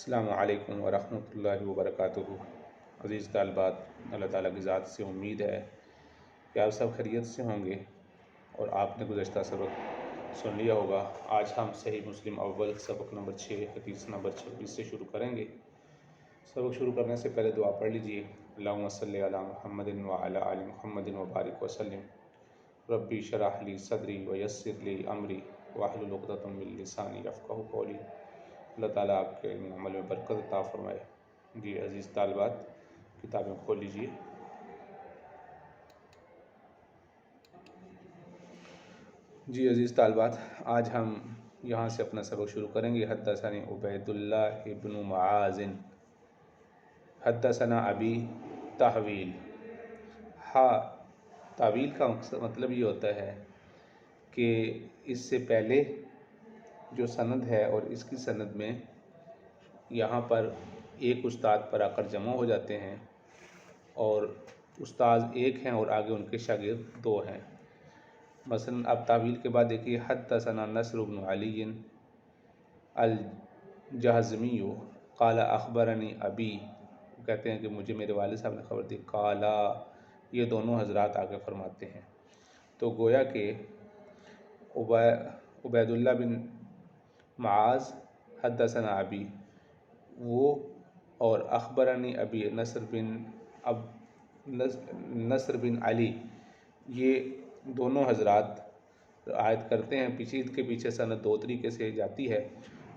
السلام علیکم ورحمۃ اللہ وبرکاتہ۔ عزیز طالبات، اللہ تعالیٰ کی ذات سے امید ہے کہ آپ سب خیریت سے ہوں گے اور آپ نے گزشتہ سبق سن لیا ہوگا۔ آج ہم صحیح مسلم اول سبق نمبر 6 حدیث نمبر 26 سے شروع کریں گے۔ سبق شروع کرنے سے پہلے دعا پڑھ لیجئے۔ اللہم صلی علی محمد وعلی آل محمد وبارک وسلم۔ ربی اشرح لی صدری ویسر لی امری واحلل عقدۃ من لسانی یفقہوا قولی۔ اللہ تعالیٰ آپ کے علم عمل میں برکت عطا فرمائے۔ جی عزیز طالبات، کتابیں کھول لیجئے۔ جی عزیز طالبات، آج ہم یہاں سے اپنا سبق شروع کریں گے۔ حدثنا عبید اللہ ابن معاذ حدثنا ابی تحویل۔ تحویل کا مطلب یہ ہوتا ہے کہ اس سے پہلے جو سند ہے اور اس کی سند میں یہاں پر ایک استاد پر آ کر جمع ہو جاتے ہیں، اور استاد ایک ہیں اور آگے ان کے شاگرد دو ہیں۔ مثلا اب تحویل کے بعد دیکھیے، حدثنا نصر بن علی الجہضمی قال اخبرنی ابی، کہتے ہیں کہ مجھے میرے والد صاحب نے خبر دی۔ قالا، یہ دونوں حضرات آگے فرماتے ہیں۔ تو گویا کہ عبید اللہ بن معاذ حدثنا ابی، وہ اور اخبرنی ابی نصر بن علی، یہ دونوں حضرات روایت کرتے ہیں۔ ان کے پیچھے سند دو طریقے سے جاتی ہے،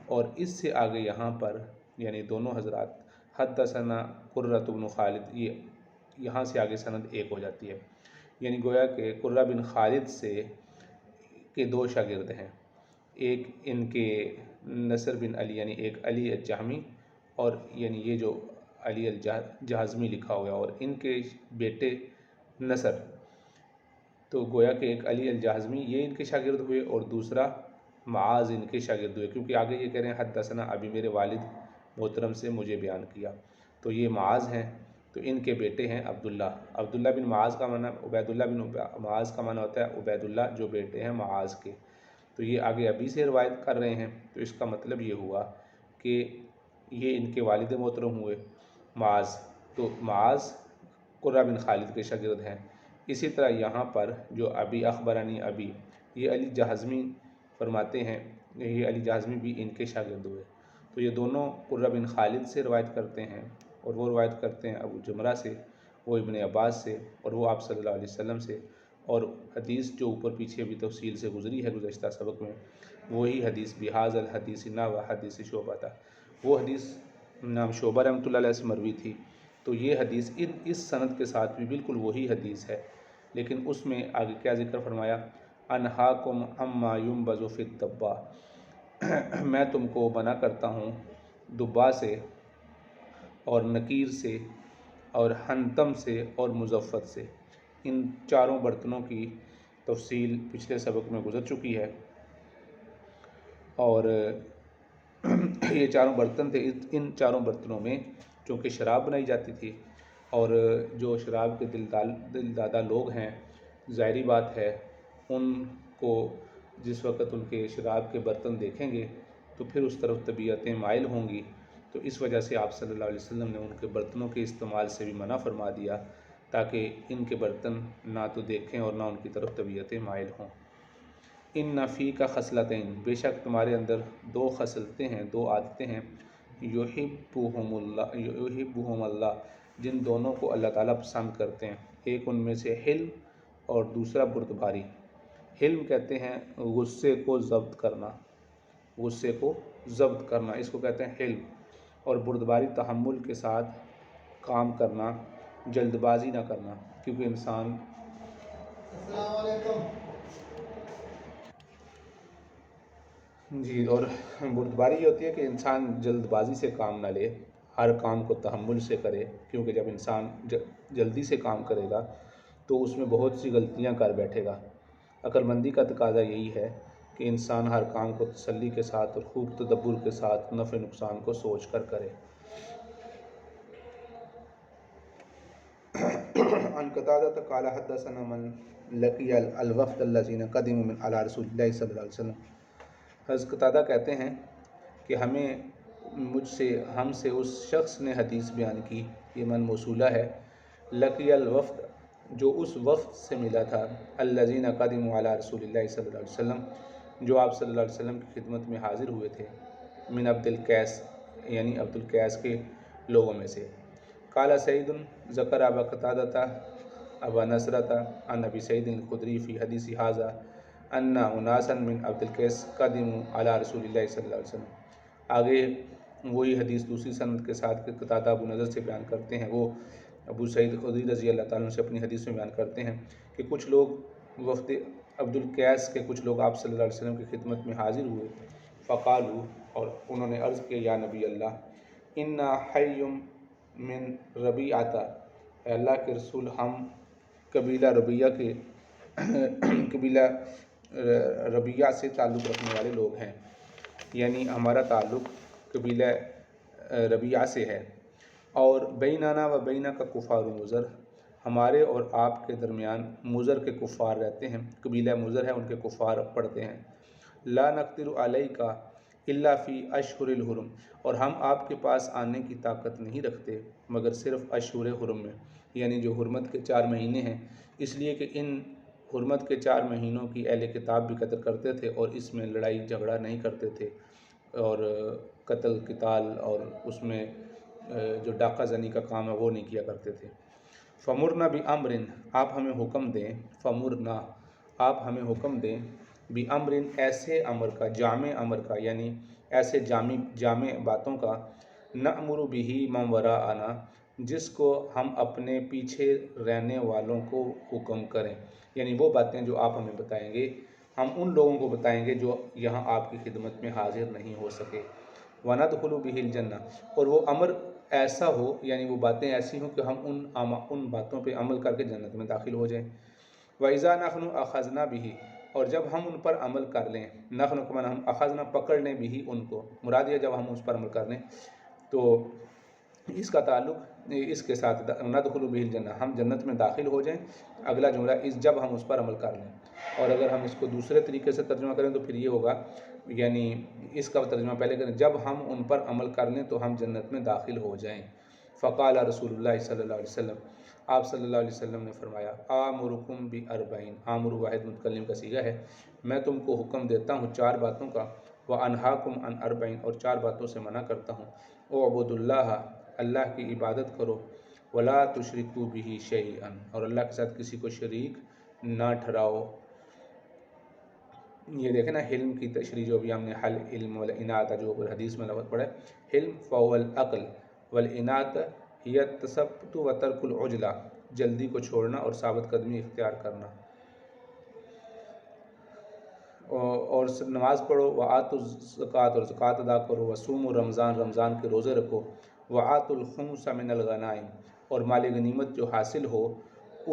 اور اس سے آگے یہاں پر یعنی دونوں حضرات حدثنا قرۃ بن خالد، یہ یہاں سے آگے سند ایک ہو جاتی ہے۔ یعنی گویا کہ قرہ بن خالد سے کے دو شاگرد ہیں، ایک ان کے نصر بن علی یعنی ایک علی الجہمی، اور یعنی یہ جو علی الجہضمی لکھا ہوا ہے، اور ان کے بیٹے نصر۔ تو گویا کہ ایک علی الجہضمی یہ ان کے شاگرد ہوئے، اور دوسرا معاذ ان کے شاگرد ہوئے، کیونکہ آگے یہ کہہ رہے ہیں حدثنا ابھی میرے والد محترم سے مجھے بیان کیا، تو یہ معاذ ہیں۔ تو ان کے بیٹے ہیں عبداللہ بن معاذ کا معنی، عبید اللہ بن معاذ کا معنی ہوتا ہے عبید اللہ، جو بیٹے ہیں معاذ کے۔ تو یہ آگے ابھی سے روایت کر رہے ہیں، تو اس کا مطلب یہ ہوا کہ یہ ان کے والد محترم ہوئے معاذ، تو معاذ قرہ بن خالد کے شاگرد ہیں۔ اسی طرح یہاں پر جو ابی اخبرانی ابی، یہ علی جہضمی فرماتے ہیں، یہ علی جہضمی بھی ان کے شاگرد ہوئے۔ تو یہ دونوں قرہ بن خالد سے روایت کرتے ہیں، اور وہ روایت کرتے ہیں ابو جمرہ سے، وہ ابن عباس سے، اور وہ آپ صلی اللہ علیہ وسلم سے۔ اور حدیث جو اوپر پیچھے ابھی تفصیل سے گزری ہے گزشتہ سبق میں، وہی حدیث بہذا الحدیث نحو حدیث شعبہ تھا۔ وہ حدیث نام شعبہ رحمۃ اللہ علیہ سے مروی تھی، تو یہ حدیث اس سند کے ساتھ بھی بالکل وہی حدیث ہے، لیکن اس میں آگے کیا ذکر فرمایا، انہاکم عما ینبذ فی الدبا، میں تم کو منع کرتا ہوں دبا سے اور نکیر سے اور حنتم سے اور مزفت سے۔ ان چاروں برتنوں کی تفصیل پچھلے سبق میں گزر چکی ہے، اور یہ چاروں برتن تھے، ان چاروں برتنوں میں چونکہ شراب بنائی جاتی تھی، اور جو شراب کے دل دادہ لوگ ہیں، ظاہری بات ہے ان کو جس وقت ان کے شراب کے برتن دیکھیں گے تو پھر اس طرف طبیعتیں مائل ہوں گی، تو اس وجہ سے آپ صلی اللہ علیہ وسلم نے ان کے برتنوں کے استعمال سے بھی منع فرما دیا، تاکہ ان کے برتن نہ تو دیکھیں اور نہ ان کی طرف طبیعتیں مائل ہوں۔ ان نفی کا خصلتین، بے شک تمہارے اندر دو خصلتیں ہیں، دو عادتیں ہیں، یحبہم اللہ، جن دونوں کو اللہ تعالیٰ پسند کرتے ہیں۔ ایک ان میں سے حلم اور دوسرا بردباری۔ حلم کہتے ہیں غصے کو ضبط کرنا، غصے کو ضبط کرنا، اس کو کہتے ہیں حلم، اور بردباری تحمل کے ساتھ کام کرنا، جلد بازی نہ کرنا، کیونکہ انسان السلام علیکم جی، اور بردباری یہ ہوتی ہے کہ انسان جلد بازی سے کام نہ لے، ہر کام کو تحمل سے کرے، کیونکہ جب انسان جلدی سے کام کرے گا تو اس میں بہت سی غلطیاں کر بیٹھے گا۔ عقل مندی کا تقاضا یہی ہے کہ انسان ہر کام کو تسلی کے ساتھ اور خوب تدبر کے ساتھ نفع نقصان کو سوچ کر کرے۔ عن قتادہ قال حدثنا من لقی الوفد الذین قدموا من علی رسول اللہ صلی اللہ علیہ وسلم۔ حضرت قتادہ کہتے ہیں کہ ہمیں ہم سے اس شخص نے حدیث بیان کی، یہ من موصولہ ہے، لقی الوفد جو اس وفد سے ملا تھا، الذین قدموا علی رسول اللہ صلی اللہ علیہ وسلم جو آپ صلی اللہ علیہ وسلم کی خدمت میں حاضر ہوئے تھے، من عبد القیس یعنی عبد القیس کے لوگوں میں سے۔ قال سعید ذکر ابا قتادہ ابا نصرۃ عن ابی سعید الخدری فی حدیث ھذا ان اناسا من عبد القیس قدموا علی رسول اللہ صلی اللہ علیہ وسلم۔ آگے وہی حدیث دوسری سند کے ساتھ کہ قتادہ ابو نضر سے بیان کرتے ہیں، وہ ابو سعید خدری رضی اللہ تعالیٰ عنہ سے اپنی حدیث میں بیان کرتے ہیں کہ کچھ لوگ وفد عبد القیس کے کچھ لوگ آپ صلی اللہ علیہ وسلم کی خدمت میں حاضر ہوئے، فقالو اور انہوں نے عرض کیا، یا نبی اللہ انا حی من ربیعۃ، اے اللہ کے رسول ہم قبیلہ ربیعہ سے تعلق رکھنے والے لوگ ہیں، یعنی ہمارا تعلق قبیلہ ربیعہ سے ہے، اور بیننا و بینک کفار مضر، ہمارے اور آپ کے درمیان مضر کے کفار رہتے ہیں، قبیلہ مضر ہے ان کے کفار پڑھتے ہیں، لا نقدر علیک الا فی اشہر الحرم، اور ہم آپ کے پاس آنے کی طاقت نہیں رکھتے مگر صرف اشہر حرم میں، یعنی جو حرمت کے 4 مہینے ہیں، اس لیے کہ ان حرمت کے 4 مہینوں کی اہل کتاب بھی قدر کرتے تھے اور اس میں لڑائی جھگڑا نہیں کرتے تھے اور قتل قتال اور اس میں جو ڈاکہ زنی کا کام ہے وہ نہیں کیا کرتے تھے۔ فمرنا بامر، آپ ہمیں حکم دیں، فمرنا آپ ہمیں حکم دیں، بامر ایسے امر کا، جامع امر کا، یعنی ایسے جامع باتوں کا، نأمر بہ من وراءنا، جس کو ہم اپنے پیچھے رہنے والوں کو حکم کریں، یعنی وہ باتیں جو آپ ہمیں بتائیں گے ہم ان لوگوں کو بتائیں گے جو یہاں آپ کی خدمت میں حاضر نہیں ہو سکے، وندخل بہ الجنہ، اور وہ امر ایسا ہو یعنی وہ باتیں ایسی ہوں کہ ہم ان باتوں پہ عمل کر کے جنت میں داخل ہو جائیں۔ وَإِذَا نَحْنُ أَخَذْنَا بِهِ، اور جب ہم ان پر عمل کر لیں، نحن کو معنی ہم اخذنا پکڑ لیں بھی ان کو، مراد یہ جب ہم اس پر عمل کر لیں تو اس کا تعلق اس کے ساتھ ندخل بہ الجنہ، ہم جنت میں داخل ہو جائیں، اگلا جملہ جب ہم اس پر عمل کر لیں، اور اگر ہم اس کو دوسرے طریقے سے ترجمہ کریں تو پھر یہ ہوگا، یعنی اس کا ترجمہ پہلے کریں، جب ہم ان پر عمل کر لیں تو ہم جنت میں داخل ہو جائیں۔ فقال رسول اللہ صلی اللہ علیہ وسلم، آپ صلی اللہ علیہ وسلم نے فرمایا، آمرکم باربعین، آمر واحد متکلم کا صیغہ ہے، میں تم کو حکم دیتا ہوں 4 باتوں کا، وانہاکم عن اربعین، اور 4 باتوں سے منع کرتا ہوں، اعبدوا اللہ، اللہ کی عبادت کرو، ولا تشرکوا بہ شیئا، اور اللہ کے ساتھ کسی کو شریک نہ ٹھہراؤ۔ یہ دیکھیں نا، حلم کی تشریح جو بھی ہم نے حل علم والانات جو حدیث میں لفظ پڑھا ہے، حلم فهو العقل والانات هي التثبت وترک العجلہ، جلدی کو چھوڑنا اور ثابت قدمی اختیار کرنا، اور نماز پڑھو، وآتوا الزکوٰۃ، اور زکوٰۃ ادا کرو، وصوموا رمضان، رمضان کے روزے رکھو، وآتوا الخمس من الغنائم، اور مال غنیمت جو حاصل ہو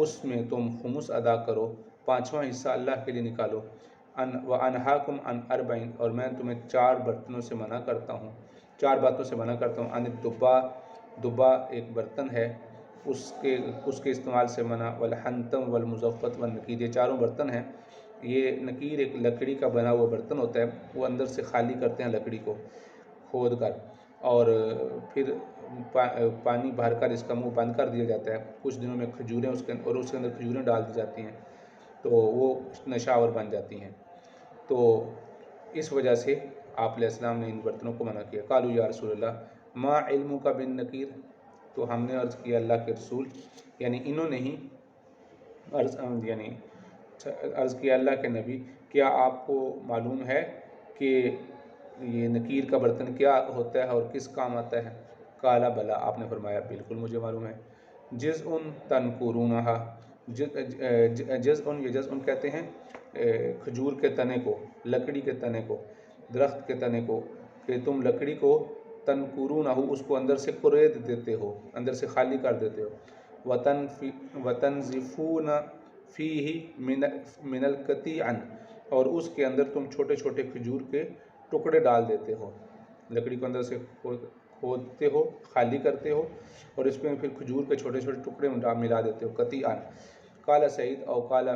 اس میں تم خمس ادا کرو، 5واں حصہ اللہ کے لیے نکالو، وانہاکم عن اربعین، اور میں تمہیں 4 برتنوں سے منع کرتا ہوں، 4 باتوں سے منع کرتا ہوں، عن الدبا، دبا ایک برتن ہے، اس کے استعمال سے منع، والحنطم والمزفت والنقیر، یہ 4 برتن ہیں۔ یہ نقیر ایک لکڑی کا بنا ہوا برتن ہوتا ہے، وہ اندر سے خالی کرتے ہیں لکڑی کو کھود کر، اور پھر پانی بھر کر اس کا منہ بند کر دیا جاتا ہے، کچھ دنوں میں کھجوریں اس کے اندر کھجوریں ڈال دی جاتی ہیں تو وہ نشاور بن جاتی ہیں، تو اس وجہ سے آپ علیہ السلام نے ان برتنوں کو منع کیا۔ قالوا یا رسول اللہ ما علمک بالنقیر، تو ہم نے عرض کیا اللہ کے رسول، یعنی انہوں نے ہی عرض کیا اللہ کے نبی، کیا آپ کو معلوم ہے کہ یہ نقیر کا برتن کیا ہوتا ہے اور کس کام آتا ہے؟ قال بلا، آپ نے فرمایا بالکل مجھے معلوم ہے، جزء تنکرونہا، جزء کہتے ہیں کھجور کے تنے کو، لکڑی کے تنے کو، درخت کے تنے کو، کہ تم لکڑی کو تنکرونہ، اس کو اندر سے کرید دیتے ہو، اندر سے خالی کر دیتے ہو، وتنزفون فیہ من القطیع، اور اس کے اندر تم چھوٹے چھوٹے کھجور کے ٹکڑے ڈال دیتے ہو، لکڑی کو اندر سے کھودتے ہو، خالی کرتے ہو، اور اس میں پھر کھجور کے چھوٹے چھوٹے ٹکڑے ملا دیتے ہو، قطیعا۔ قال سعید قال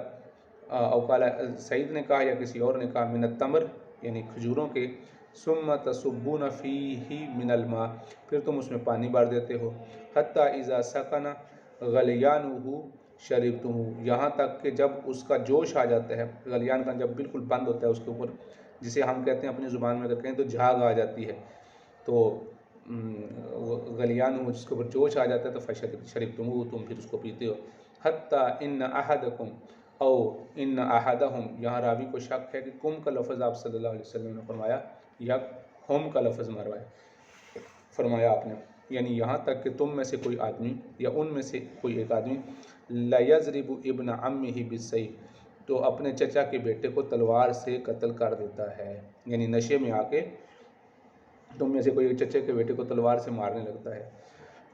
سعید نے کہا یا کسی اور نے کہا، من التمر، یعنی کھجوروں کے، ثم تصبون فیہ من الماء، پھر تم اس میں پانی بھر دیتے ہو، حتی اذا سکن غلیانہ شربتہ، یہاں تک کہ جب اس کا جوش آ جاتا ہے، غلیان کا جب بالکل بند ہوتا ہے اس کے اوپر، جسے ہم کہتے ہیں اپنی زبان میں اگر کہیں تو جھاگ آ جاتی ہے، تو غلیان ہو جس کے اوپر جوش آ جاتا ہے، تو فشربتم، تم پھر اس کو پیتے ہو، حتیٰ ان احدکم او ان احدہم، یہاں راوی کو شک ہے کہ کم کا لفظ آپ صلی اللہ علیہ وسلم نے فرمایا یا ہم کا لفظ فرمایا آپ نے، یعنی یہاں تک کہ تم میں سے کوئی آدمی یا ان میں سے کوئی ایک آدمی لیضرب ابن عمہ بالسیف، تو اپنے چچا کے بیٹے کو تلوار سے قتل کر دیتا ہے، یعنی نشے میں آ کے تم میں سے کوئی چچے کے بیٹے کو تلوار سے مارنے لگتا ہے۔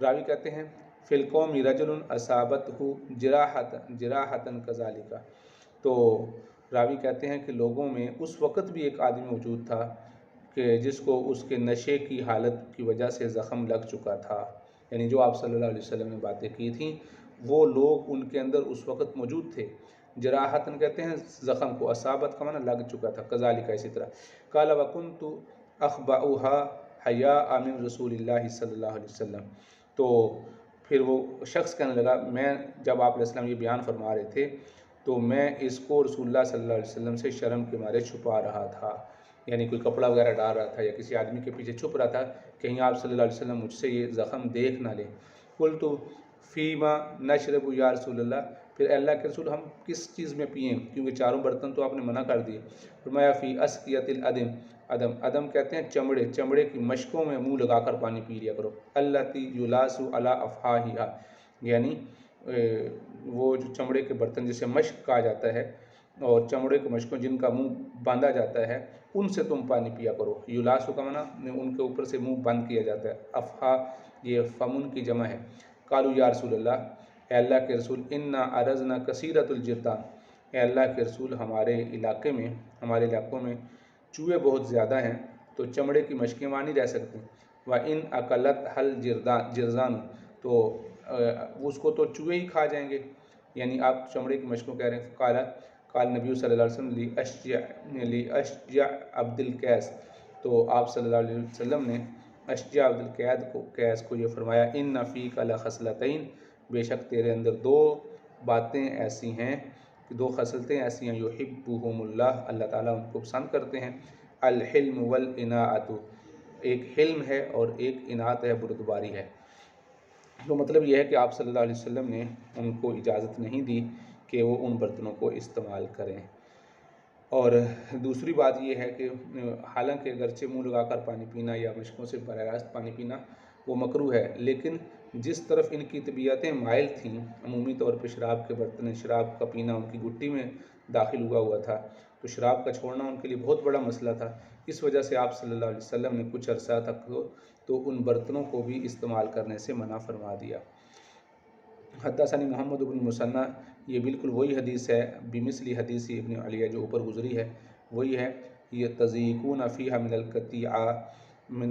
راوی کہتے ہیں فی القوم رجل اصابتہ جراحۃ کذالک، تو راوی کہتے ہیں کہ لوگوں میں اس وقت بھی ایک آدمی موجود تھا کہ جس کو اس کے نشے کی حالت کی وجہ سے زخم لگ چکا تھا، یعنی جو آپ صلی اللہ علیہ وسلم نے باتیں کی تھیں وہ لوگ ان کے اندر اس وقت موجود تھے۔ جراحتن کہتے ہیں زخم کو، اصابت کا معنی لگ چکا تھا، کذالک اسی طرح، قال وکنت اخبأها حیاء من رسول اللہ صلی اللہ علیہ وسلم، تو پھر وہ شخص کہنے لگا میں جب آپ علیہ السلام یہ بیان فرما رہے تھے تو میں اس کو رسول اللہ صلی اللہ علیہ وسلم سے شرم کے مارے چھپا رہا تھا، یعنی کوئی کپڑا وغیرہ ڈال رہا تھا یا کسی آدمی کے پیچھے چھپ رہا تھا، کہیں آپ صلی اللہ علیہ وسلم مجھ سے یہ زخم دیکھ نہ لیں۔ قلت فیما نشرب یا رسول اللہ، پھر اللہ کے رسول ہم کس چیز میں پئیں، کیونکہ چاروں برتن تو آپ نے منع کر دیے۔ فرمایا فی اسقیۃ الادم، ادم کہتے ہیں چمڑے کی مشکوں میں منہ لگا کر پانی پی لیا کرو، التی یلاس علی افواہہا، یعنی وہ جو چمڑے کے برتن جسے مشک کہا جاتا ہے، اور چمڑے کے مشکوں جن کا منہ باندھا جاتا ہے ان سے تم پانی پیا کرو، یلاسو کا معنی ان کے اوپر سے منہ بند کیا جاتا ہے، افہا یہ فمن کی جمع ہے۔ قالوا یا رسول اللہ، اے اللہ کے رسول، انا ارزنا کثیرۃ الجردان، اے اللہ کے رسول ہمارے علاقوں میں چوہے بہت زیادہ ہیں، تو چمڑے کی مشکیں وہاں نہیں رہ سکتی، وَإِنْ أَكَلَتْ حَلْ جِرْزَانُ، تو اس کو تو چوہے ہی کھا جائیں گے، یعنی آپ چمڑے کی مشکوں کہہ رہے ہیں۔ قال نبی صلی اللہ علیہ وسلم لأشجع عبد القیس، تو آپ صلی اللہ علیہ وسلم نے اشجع عبد القیس کو یہ فرمایا، ان فیک لخصلتین، بے شک تیرے اندر دو باتیں ایسی ہیں، دو خصلتیں ایسی ہیں، یحبہم اللہ، اللہ تعالیٰ ان کو پسند کرتے ہیں، الحلم والاناعۃ، ایک حلم ہے اور ایک اناعت ہے، بردباری ہے۔ تو مطلب یہ ہے کہ آپ صلی اللہ علیہ وسلم نے ان کو اجازت نہیں دی کہ وہ ان برتنوں کو استعمال کریں۔ اور دوسری بات یہ ہے کہ حالانکہ اگرچہ منہ لگا کر پانی پینا یا مشکوں سے براہ راست پانی پینا وہ مکروہ ہے، لیکن جس طرف ان کی طبیعتیں مائل تھیں، عمومی طور پہ شراب کے برتن، شراب کا پینا ان کی گٹی میں داخل ہوا تھا، تو شراب کا چھوڑنا ان کے لیے بہت بڑا مسئلہ تھا، اس وجہ سے آپ صلی اللہ علیہ وسلم نے کچھ عرصہ تک تو ان برتنوں کو بھی استعمال کرنے سے منع فرما دیا۔ حدثنی محمد بن مثنى، یہ بالکل وہی حدیث ہے، بمثل حدیث ابن علیہ جو اوپر گزری ہے وہی ہے، یہ تزیقون فیہا من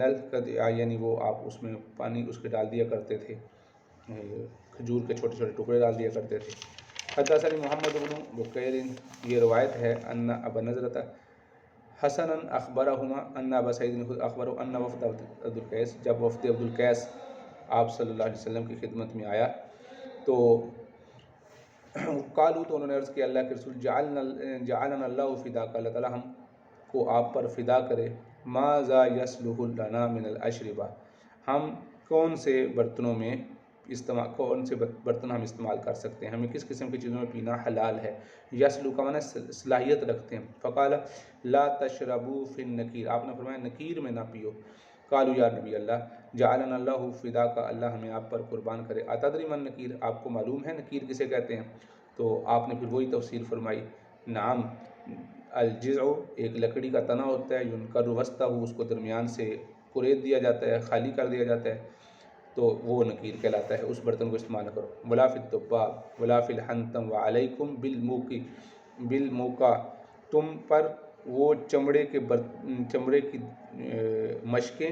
القطیع، یعنی وہ آپ اس میں پانی اس کے ڈال دیا کرتے تھے، کھجور کے چھوٹے چھوٹے ٹکڑے ڈال دیا کرتے تھے۔ حدثنی محمد بن بکیر، یہ روایت ہے، ان ابا نضرۃ حسنا اخبرہما ان ابا سعید اخبرہ ان وفد عبد القیس، جب وفد عبد القیس آپ صلی اللہ علیہ وسلم کی خدمت میں آیا تو قالوا، تو انہوں نے عرض کیا اللہ کے رسول، جعلنا اللہ فداک، اللہ تعالیٰ ہم کو آپ پر فدا کرے، ماذا یصلح لنا من الاشربہ، ہم کون سے برتن ہم استعمال کر سکتے ہیں، ہمیں کس قسم کی چیزوں میں پینا حلال ہے، یصلح کا معنی صلاحیت رکھتے ہیں، فقال لا تشربوا فی النکیر، آپ نے فرمایا نکیر میں نہ پیو، قالوا یا نبی اللہ، جعلنا اللہ فداک، اللہ ہمیں آپ پر قربان کرے، اتدری من نکیر، آپ کو معلوم ہے نکیر کسے کہتے ہیں، تو آپ نے پھر وہی تفسیر فرمائی، نعم، الجذع ایک لکڑی کا تنا ہوتا ہے، ینکر وسطہ، اس کو درمیان سے کریت دیا جاتا ہے، خالی کر دیا جاتا ہے، تو وہ نکیر کہلاتا ہے، اس برتن کو استعمال نہ کرو، ولا فی الدباء ولا فی الحنتم وعلیکم بالموقع، تم پر وہ چمڑے کی مشکیں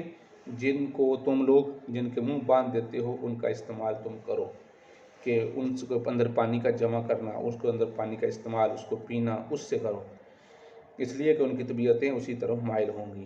جن کو تم لوگ جن کے منہ باندھ دیتے ہو ان کا استعمال تم کرو، کہ ان کے اندر پانی کا جمع کرنا، اس کے اندر پانی کا استعمال، اس کو پینا، اس سے کرو، اس لیے کہ ان کی طبیعتیں اسی طرف مائل ہوں گی۔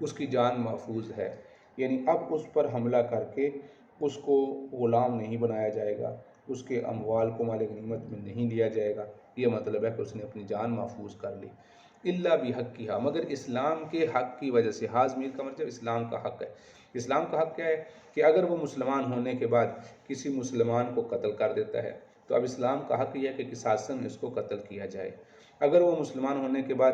اس کی جان محفوظ ہے، یعنی اب اس پر حملہ کر کے اس کو غلام نہیں بنایا جائے گا، اس کے اموال کو مال غنیمت میں نہیں لیا جائے گا، یہ مطلب ہے کہ اس نے اپنی جان محفوظ کر لی۔ الا بحقھا، مگر اسلام کے حق کی وجہ سے، ہا ضمیر کا مطلب اسلام کا حق ہے۔ اسلام کا حق کیا ہے کہ اگر وہ مسلمان ہونے کے بعد کسی مسلمان کو قتل کر دیتا ہے تو اب اسلام کا حق یہ ہے کہ قصاصاً اس کو قتل کیا جائے۔ اگر وہ مسلمان ہونے کے بعد،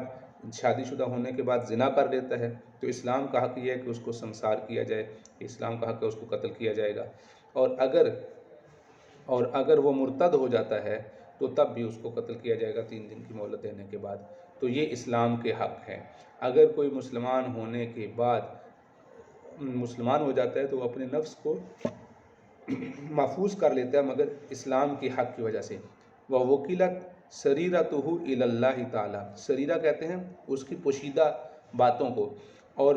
شادی شدہ ہونے کے بعد زنا کر دیتا ہے تو اسلام کا حق یہ ہے کہ اس کو سنسار کیا جائے، اسلام کا حق ہے اس کو قتل کیا جائے گا۔ اور اگر وہ مرتد ہو جاتا ہے تو تب بھی اس کو قتل کیا جائے گا 3 دن کی مہلت دینے کے بعد۔ تو یہ اسلام کے حق ہیں۔ اگر کوئی مسلمان ہونے کے بعد مسلمان ہو جاتا ہے تو وہ اپنے نفس کو محفوظ کر لیتا ہے، مگر اسلام کے حق کی وجہ سے۔ وَوُكِّلَتْ سَرِيرَتُهُ إِلَى اللَّهِ تعالیٰ، سریرہ کہتے ہیں اس کی پوشیدہ باتوں کو، اور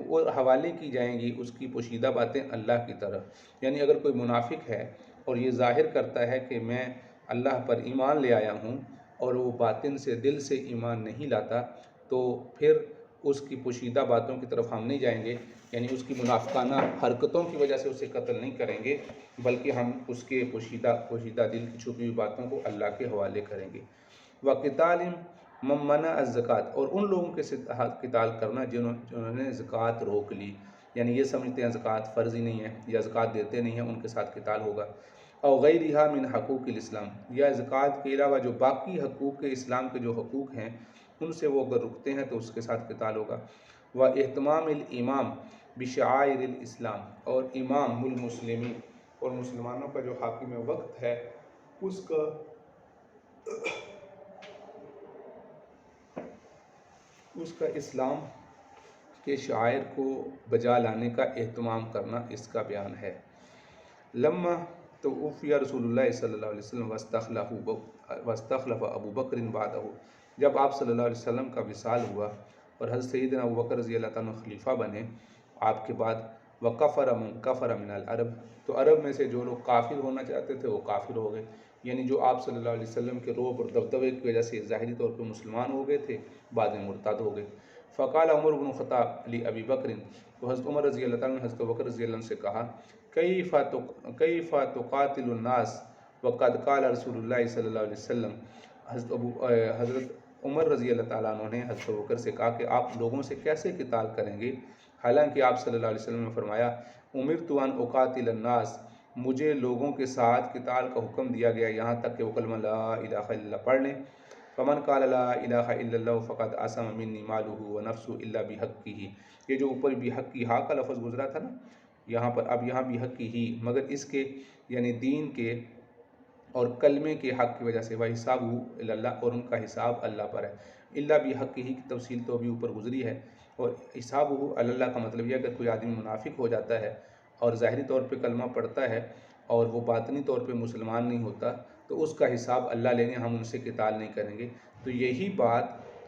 وہ حوالے کی جائیں گی اس کی پوشیدہ باتیں اللہ کی طرف۔ یعنی اگر کوئی منافق ہے اور یہ ظاہر کرتا ہے کہ میں اللہ پر ایمان لے آیا ہوں، اور وہ باطن سے، دل سے ایمان نہیں لاتا، تو پھر اس کی پوشیدہ باتوں کی طرف ہم نہیں جائیں گے، یعنی اس کی منافقانہ حرکتوں کی وجہ سے اسے قتل نہیں کریں گے، بلکہ ہم اس کے پوشیدہ دل کی چھپی ہوئی باتوں کو اللہ کے حوالے کریں گے۔ وَقِتَالٍ مَّن مَّنَعَ الزَّکَاۃَ، اور ان لوگوں کے ساتھ قتال کرنا جنہوں نے زکوٰۃ روک لی، یعنی یہ سمجھتے ہیں زکوٰۃ فرض ہی نہیں ہے یا زکوٰۃ دیتے نہیں ہیں، ان کے ساتھ قتال ہوگا۔ اور غیرہا من حقوق الاسلام، یا زکوٰۃ کے علاوہ جو باقی حقوق اسلام کے جو حقوق ہیں ان سے وہ اگر رکتے ہیں تو اس کے ساتھ قتال ہوگا۔ واہتمام الامام بشعائر الاسلام، اور امام المسلمین، اور مسلمانوں کا جو حاکم وقت ہے اس کا اسلام کے شعائر کو بجا لانے کا اہتمام کرنا اس کا بیان ہے۔ لما توفی رسول اللہ صلی اللہ علیہ وسلم واستخلف ابو بکر بعدہ، جب آپ صلی اللہ علیہ وسلم کا وصال ہوا اور حضرت سیدنا ابو بکر رضی اللہ تعالیٰ خلیفہ بنے آپ کے بعد، وکفر من کفر من العرب، تو عرب میں سے جو لوگ کافر ہونا چاہتے تھے وہ کافر ہو گئے، یعنی جو آپ صلی اللہ علیہ وسلم کے رعب اور دبدبے کی وجہ سے ظاہری طور پہ مسلمان ہو گئے تھے، بعد میں مرتد ہو گئے۔ فقال عمر بن الخطاب علی ابی بکر، تو حضرت عمر رضی اللہ تعالیٰ نے حضرت بکر رضی اللہ عنہ سے کہا، کیف تقاتل الناس وقد قال رسول اللہ صلی اللہ علیہ وسلم، حضرت عمر رضی اللہ تعالیٰ عنہ نے حضرت بکر سے کہا کہ آپ لوگوں سے کیسے قتال کریں گے، حالانکہ آپ صلی اللہ علیہ وسلم نے فرمایا، امرت ان اقاتل الناس، مجھے لوگوں کے ساتھ قتال کا حکم دیا گیا یہاں تک کہ وہ کلمہ لا الہ الا اللہ پڑھ لیں۔ فمن قال لا الہ الا اللہ فقد عصم منی مالہ ونفسہ الا بحقہ، یہ جو اوپر بحقہ ہا کا لفظ گزرا تھا نا یہاں پر، اب یہاں بحقہ ہی، مگر اس کے یعنی دین کے اور کلمے کے حق کی وجہ سے، وحسابہ الی اللہ، اور ان کا حساب اللہ پر ہے۔ الا بحقہ کی تفصیل تو ابھی اوپر گزری ہے، اور حسابہ علی اللہ کا مطلب یہ اگر کوئی آدمی منافق ہو جاتا ہے اور ظاہری طور پہ کلمہ پڑھتا ہے اور وہ باطنی طور پہ مسلمان نہیں ہوتا تو اس کا حساب اللہ لیں گے، ہم ان سے قتال نہیں کریں گے۔ تو یہی بات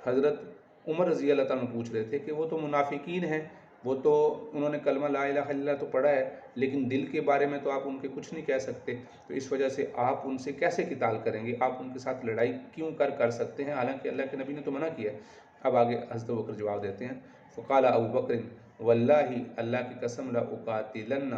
حضرت عمر رضی اللہ تعالیٰ پوچھ رہے تھے کہ وہ تو منافقین ہیں، وہ تو انہوں نے کلمہ لا الہ الا اللہ تو پڑھا ہے، لیکن دل کے بارے میں تو آپ ان کے کچھ نہیں کہہ سکتے، تو اس وجہ سے آپ ان سے کیسے قتال کریں گے، آپ ان کے ساتھ لڑائی کیوں کر سکتے ہیں، حالانکہ اللہ کے نبی نے تو منع کیا ہے۔ اب آگے حضرت بکر جواب دیتے ہیں، فقال ابو بکر واللہ، اللہ کی قسم، لأقاتلن،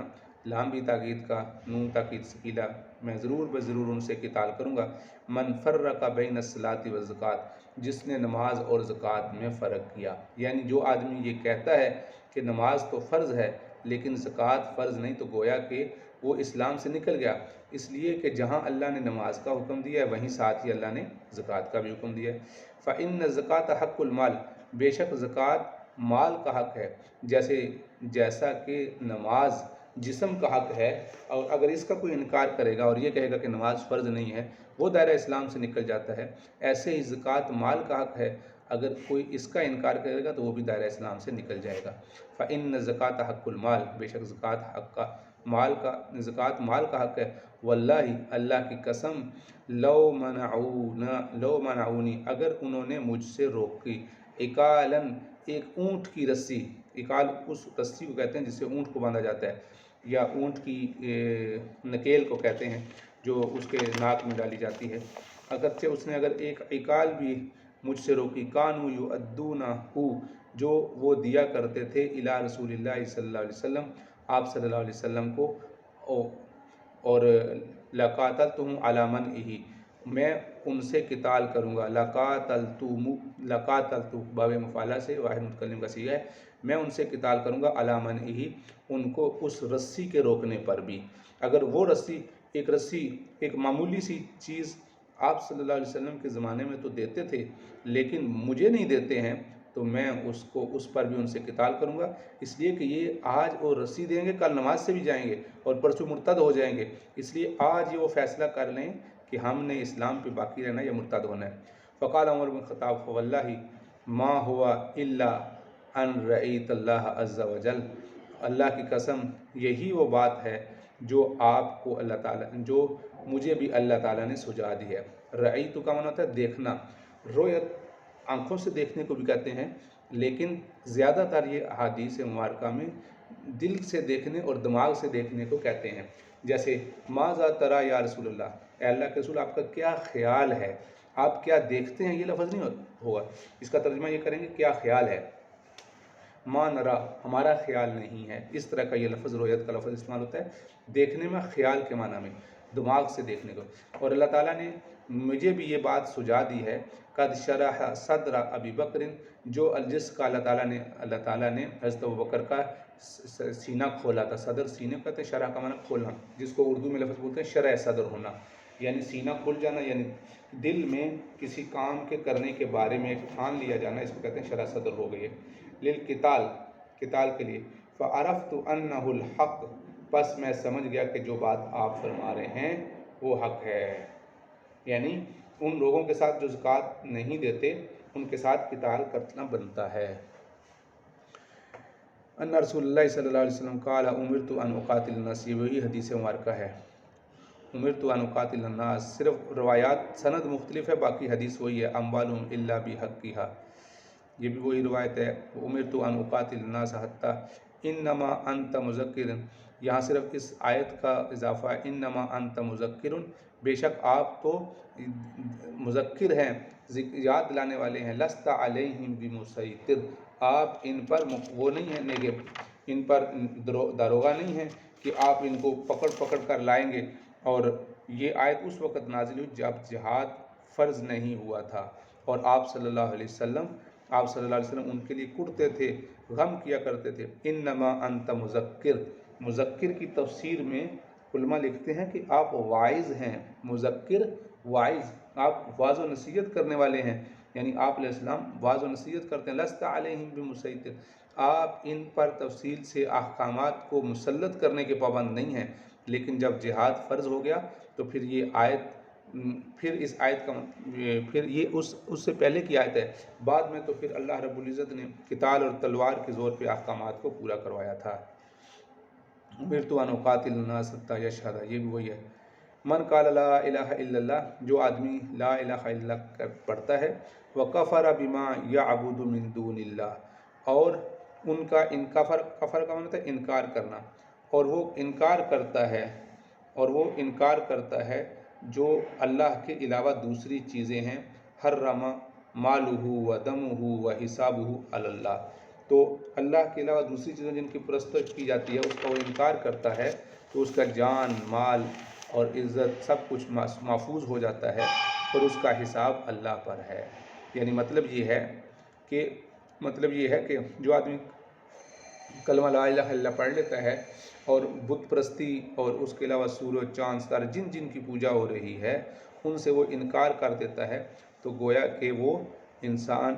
لام بھی تاکید کا، نون تاکید ثقیلہ، میں ضرور ان سے قتال کروں گا، من فرق بین الصلاۃ والزکوٰۃ، جس نے نماز اور زکوٰۃ میں فرق کیا، یعنی جو آدمی یہ کہتا ہے کہ نماز تو فرض ہے لیکن زکوٰۃ فرض نہیں، تو گویا کہ وہ اسلام سے نکل گیا، اس لیے کہ جہاں اللہ نے نماز کا حکم دیا ہے وہیں ساتھ ہی اللہ نے زکوٰۃ کا بھی حکم دیا ہے۔ فإن الزکوٰۃ حق المال، بے شک زکوٰۃ مال کا حق ہے، جیسا کہ نماز جسم کا حق ہے، اور اگر اس کا کوئی انکار کرے گا اور یہ کہے گا کہ نماز فرض نہیں ہے، وہ دائرہ اسلام سے نکل جاتا ہے، ایسے ہی زکوٰۃ مال کا حق ہے، اگر کوئی اس کا انکار کرے گا تو وہ بھی دائرہ اسلام سے نکل جائے گا۔ فإن الزکوٰۃ حق المال، بے شک زکوٰۃ زکوٰۃ مال کا حق ہے، واللہ، اللہ کی قسم، لو منعونی، اگر انہوں نے مجھ سے روکی، اکالن، ایک اونٹ کی رسی، اکال اس رسی کو کہتے ہیں جس سے اونٹ کو باندھا جاتا ہے، یا اونٹ کی نکیل کو کہتے ہیں جو اس کے ناک میں ڈالی جاتی ہے، اگرچہ اس نے اگر ایک اکال بھی مجھ سے روکی، کانو یؤدونہ، جو وہ دیا کرتے تھے الی رسول اللہ صلی اللہ علیہ وسلم، آپ صلی اللہ علیہ وسلم کو، اور لقاتلتہم علی منعہ، میں ان سے قتال کروں گا، لقاتلتو باب مفعلہ سے واحد متکلم کا صیغہ ہے، میں ان سے قتال کروں گا علی منعہ، ان کو اس رسی کے روکنے پر بھی۔ اگر وہ رسی ایک معمولی سی چیز آپ صلی اللہ علیہ وسلم کے زمانے میں تو دیتے تھے، لیکن مجھے نہیں دیتے ہیں، تو میں اس پر بھی ان سے قتال کروں گا، اس لیے کہ یہ آج وہ رسی دیں گے، کل نماز سے بھی جائیں گے اور پرسوں مرتد ہو جائیں گے، اس لیے آج یہ وہ فیصلہ کر لیں کہ ہم نے اسلام پہ باقی رہنا یا مرتد ہونا ہے۔ فقال عمر بن خطاب فواللہ ما ہوا الا ان رأیت اللہ عز وجل، اللہ کی قسم یہی وہ بات ہے جو آپ کو اللہ تعالیٰ، جو مجھے بھی اللہ تعالیٰ نے سجا دی ہے۔ رأیت کا معنی ہوتا ہے دیکھنا، رویت آنکھوں سے دیکھنے کو بھی کہتے ہیں، لیکن زیادہ تر یہ احادیث مبارکہ میں دل سے دیکھنے اور دماغ سے دیکھنے کو کہتے ہیں۔ جیسے ماذا ترى یا رسول اللہ، اے اللہ کے رسول آپ کا کیا خیال ہے، آپ کیا دیکھتے ہیں، یہ لفظ نہیں ہوگا، اس کا ترجمہ یہ کریں گے کیا خیال ہے۔ ما نرا، ہمارا خیال نہیں ہے، اس طرح کا یہ لفظ رویت کا لفظ استعمال ہوتا ہے دیکھنے میں، خیال کے معنی میں دماغ سے دیکھنے کو۔ اور اللہ تعالیٰ نے مجھے بھی یہ بات سجا دی ہے، قد شرح صدر ابی بکر، جو جس کا اللہ تعالیٰ نے حضرت ابوبکر کا سینہ کھولا تھا۔ صدر سینے کا تھا، شرح کا معنی کھولنا، جس کو اردو میں لفظ بولتے ہیں شرح صدر ہونا، یعنی سینہ کھل جانا، یعنی دل میں کسی کام کے کرنے کے بارے میں ایک ٹھان لیا جانا، اس کو کہتے ہیں شرح صدر ہو گئی ہے۔ للقتال، قتال کے لیے، فعرفت انہ الحق، پس میں سمجھ گیا کہ جو بات آپ فرما رہے ہیں وہ حق ہے، یعنی ان لوگوں کے ساتھ جو زکوٰۃ نہیں دیتے ان کے ساتھ قتال کرنا بنتا ہے۔ ان رسول اللہ صلی اللہ علیہ وسلم قال امرت ان اقاتل الناس، یہ وہی حدیث مبارکہ ہے، امرت ان اقاتل الناس، صرف روایات سند مختلف ہے، باقی حدیث وہی ہے، اموالہم الا بحقھا، یہ بھی وہی روایت ہے، امرت ان اقاتل الناس حتی انما انت مذکر، یہاں صرف اس آیت کا اضافہ ہے، انما انت مذکر، بے شک آپ تو مذکر ہیں، یاد دلانے والے ہیں، لست علیہم بمسیطر، آپ ان پر وہ نہیں ہیں نگہ، ان پر داروغہ نہیں ہیں کہ آپ ان کو پکڑ پکڑ کر لائیں گے۔ اور یہ آیت اس وقت نازل ہوئی جب جہاد فرض نہیں ہوا تھا، اور آپ صلی اللہ علیہ وسلم ان کے لیے کٹتے تھے، غم کیا کرتے تھے۔ انما انت مذکر، مذکر کی تفسیر میں علماء لکھتے ہیں کہ آپ واعظ ہیں، مذکر واعظ، آپ واعظ و نصیحت کرنے والے ہیں، یعنی آپ علیہ السلام واعظ و نصیحت کرتے ہیں، لست علیہم بمسیطر، آپ ان پر تفصیل سے احکامات کو مسلط کرنے کے پابند نہیں ہیں، لیکن جب جہاد فرض ہو گیا تو پھر یہ آیت، پھر اس آیت کا، پھر یہ اس سے پہلے کی آیت ہے، بعد میں تو پھر اللہ رب العزت نے قتال اور تلوار کے زور پہ احکامات کو پورا کروایا تھا۔ امرت ان اقاتل الناس حتی یشہدوا، یہ بھی وہی ہے۔ من قال لا الہ الا اللہ، جو آدمی لا الہ الا اللہ پڑھتا ہے، وکفر بما یعبد من دون اللہ، اور ان کا کفر کا مطلب ہے انکار کرنا، اور وہ انکار کرتا ہے جو اللہ کے علاوہ دوسری چیزیں ہیں، حرم مالہ و دمہ و حسابہ علی اللہ، تو اللہ کے علاوہ دوسری چیزیں جن کی پرستش کی جاتی ہے اس کا وہ انکار کرتا ہے، تو اس کا جان، مال اور عزت سب کچھ محفوظ ہو جاتا ہے، اور اس کا حساب اللہ پر ہے۔ یعنی مطلب یہ ہے کہ جو آدمی کلمہ لا الہ الا اللہ پڑھ لیتا ہے اور بت پرستی اور اس کے علاوہ سورج، چاند، ستارے، جن کی پوجا ہو رہی ہے ان سے وہ انکار کر دیتا ہے، تو گویا کہ وہ انسان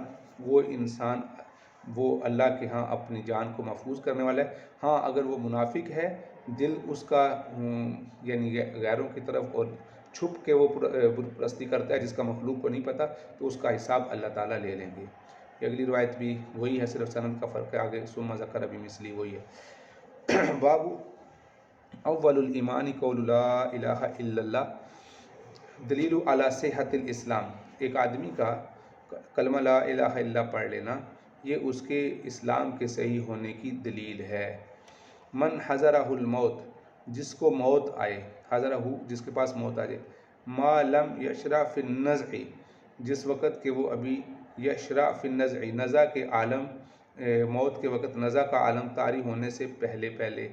اللہ کے ہاں اپنی جان کو محفوظ کرنے والا ہے۔ ہاں اگر وہ منافق ہے، دل اس کا یعنی غیروں کی طرف اور چھپ کے وہ بت پرستی کرتا ہے جس کا مخلوق کو نہیں پتہ، تو اس کا حساب اللہ تعالیٰ لے لیں گے۔ یہ اگلی روایت بھی وہی ہے، صرف سند کا فرق ہے، آگے ثم ذکر بمثلہ وہی ہے۔ باب اول الایمان قول لا الہ الا اللہ دلیل علی صحت الاسلام، ایک آدمی کا کلمہ لا الہ الا اللہ پڑھ لینا یہ اس کے اسلام کے صحیح ہونے کی دلیل ہے۔ من حضرہ الموت، جس کو موت آئے، حضرہ جس کے پاس موت آ جائے، ما لم یشرع فی النزع، جس وقت کہ وہ ابھی یشرع فی النزع، نزع کے عالم، موت کے وقت نزع کا عالم طاری ہونے سے پہلے پہلے،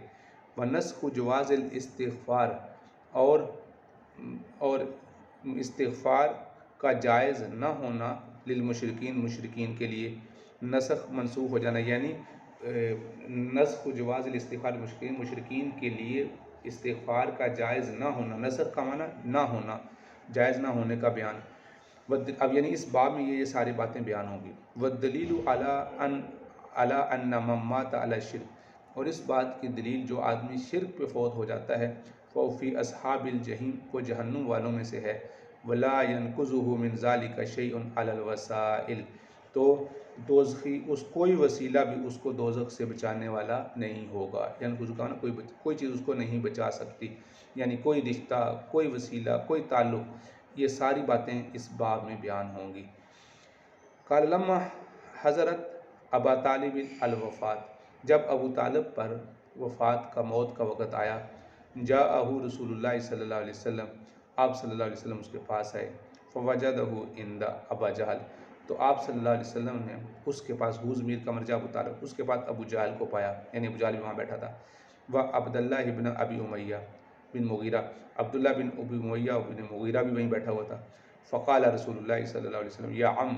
ونسخ جواز الاستغفار، اور استغفار کا جائز نہ ہونا، للمشرکین، مشرکین کے لیے، نسخ منسوخ ہو جانا، یعنی نسخ جواز الاستغفار مشرکین، مشرکین کے لیے استغفار کا جائز نہ ہونا، نسخ کا معنی نہ ہونا، جائز نہ ہونے کا بیان۔ اب یعنی اس باب میں یہ ساری باتیں بیان ہوں گی۔ والدلیل علی ان من مات علی الشرک، اور اس بات کی دلیل جو آدمی شرک پہ فوت ہو جاتا ہے، فی اصحاب الجحیم، وہ جہنم والوں میں سے ہے، ولا ينقذه من ذلك شیء علی الوسائل، تو دوزخی اس کوئی وسیلہ بھی اس کو دوزخ سے بچانے والا نہیں ہوگا، یعنی کوئی چیز اس کو نہیں بچا سکتی، یعنی کوئی رشتہ، کوئی وسیلہ، کوئی تعلق، یہ ساری باتیں اس باب میں بیان ہوں گی۔ قال لما حضرت ابا طالب الوفات، جب ابو طالب پر وفات کا، موت کا وقت آیا، جاءہ رسول اللہ صلی اللہ علیہ وسلم، آپ صلی اللہ علیہ وسلم اس کے پاس آئے، فوجدہ عند ابا جہل، تو آپ صلی اللہ علیہ وسلم نے اس کے پاس، حوض میر کا مرجع ابو طالب، اس کے پاس ابو جہل کو پایا، یعنی ابو جہل بھی وہاں بیٹھا تھا، وہ عبداللہ ابن ابی امیہ بن مغیرہ، عبداللہ بن ابی امیہ بن مغیرہ بھی وہیں بیٹھا ہوا تھا۔ فقال رسول اللہ صلی اللہ علیہ وسلم، یا عم،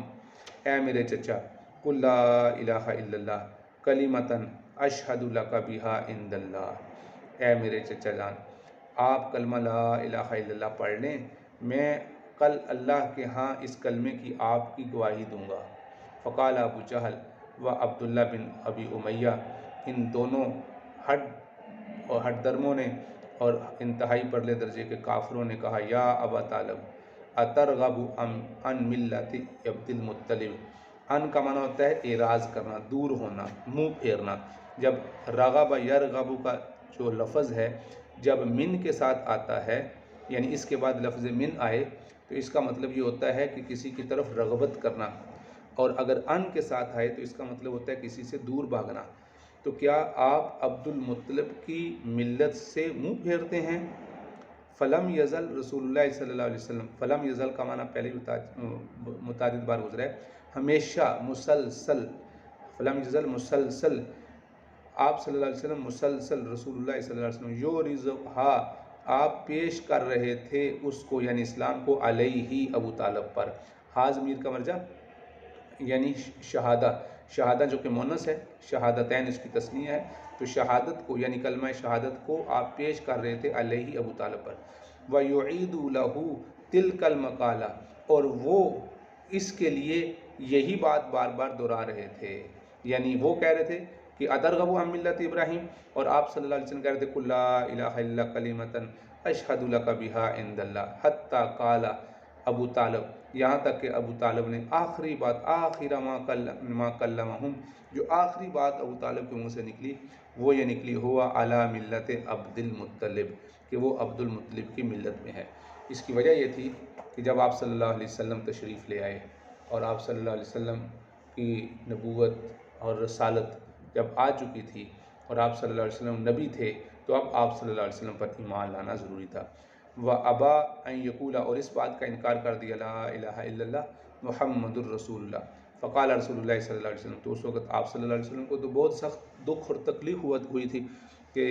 اے میرے چچا، قل لا الہ الا اللہ کلمۃ اشہد لک بہا عند اللہ، اے میرے چچا جان، آپ کلمہ لا الہ الا اللہ پڑھ لیں، میں کل اللہ کے ہاں اس کلمے کی آپ کی گواہی دوں گا۔ فقال ابو جہل و عبداللہ بن ابی امیہ، ان دونوں ہٹ درموں نے اور انتہائی پرلے درجے کے کافروں نے کہا، یا ابا طالب، اترغب عن ملت عبد المطلب، ان کا معنی ہوتا ہے اعراض کرنا، دور ہونا، منہ پھیرنا۔ جب رغب یرغب کا جو لفظ ہے، جب من کے ساتھ آتا ہے، یعنی اس کے بعد لفظ من آئے، تو اس کا مطلب یہ ہوتا ہے کہ کسی کی طرف رغبت کرنا، اور اگر ان کے ساتھ آئے تو اس کا مطلب ہوتا ہے کسی سے دور بھاگنا۔ تو کیا آپ عبد المطلب کی ملت سے منہ پھیرتے ہیں؟ فلم یزل رسول اللہ صلی اللہ علیہ وسلم، فلم یزل کا معنی پہلے متعدد بار گزرا ہے، ہمیشہ، مسلسل، فلم یزل مسلسل، آپ صلی اللہ علیہ وسلم مسلسل، رسول اللہ صلی اللہ علیہ وسلم یورزہا، آپ پیش کر رہے تھے اس کو، یعنی اسلام کو، علیہ، ابو طالب پر، ہا ضمیر کا مرجع یعنی شہادہ، شہادہ جو کہ مونس ہے، شہادتین اس کی تثنیہ ہے، تو شہادت کو یعنی کلمہ شہادت کو آپ پیش کر رہے تھے علیہ، ابو طالب پر، وَيُعِيدُ لَهُ تِلْكَ الْمَقَالَةَ، اور وہ اس کے لیے یہی بات بار بار دہرا رہے تھے، یعنی وہ کہہ رہے تھے کہ اترغب عن ملت ابراہیم، اور آپ صلی اللہ علیہ وسلم کہہ رہے تھے قل لا الہ الا کلمۃ اشہد لک بہا عند اللہ، حتی قال ابو طالب، یہاں تک کہ ابو طالب نے آخری بات، آخر ما کلمہم، جو آخری بات ابو طالب کے منہ سے نکلی وہ یہ نکلی، ہوا علی ملت عبد المطلب، کہ وہ عبد المطلب کی ملت میں ہے۔ اس کی وجہ یہ تھی کہ جب آپ صلی اللہ علیہ وسلم تشریف لے آئے اور آپ صلی اللہ علیہ وسلم کی نبوت اور رسالت جب آ چکی تھی اور آپ صلی اللہ علیہ وسلم نبی تھے، تو اب آپ صلی اللہ علیہ وسلم پر ایمان لانا ضروری تھا۔ وَأَبَا أَن يَقُولَ، اور اس بات کا انکار کر دیا، لا الہ الا اللہ محمد الرسول اللہ۔ فقال رسول اللہ صلی اللہ علیہ وسلم، تو اس وقت آپ صلی اللہ علیہ وسلم کو تو بہت سخت دکھ اور تکلیف ہوئی تھی کہ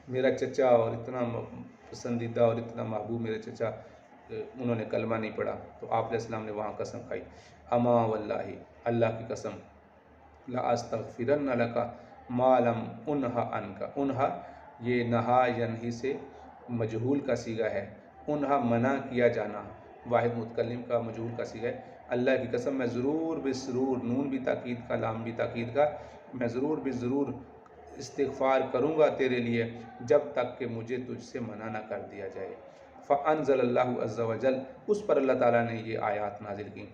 میرا چچا اور اتنا پسندیدہ اور اتنا محبوب میرے چچا، انہوں نے کلمہ نہیں پڑھا۔ تو آپ علیہ السلام نے وہاں قسم کھائی، اما واللہ، اللہ کی قسم، لَأَسْتَغْفِرَنَّ لَكَ مَا لَمْ أُنْهَ عَنْكَ، انہا یہ نہا ینہی سے مجہول کا صیغہ ہے، انہا منع کیا جانا، واحد متکلم کا مجہول کا صیغہ ہے، اللہ کی قسم میں ضرور بضرور، نون بھی تاکید کا، لام بھی تاکید کا، میں ضرور بضرور استغفار کروں گا تیرے لیے جب تک کہ مجھے تجھ سے منع نہ کر دیا جائے۔ فَأَنزَلَ اللَّهُ عَزَّ وَجَلَّ، اس پر اللہ تعالیٰ نے یہ آیات نازل کی،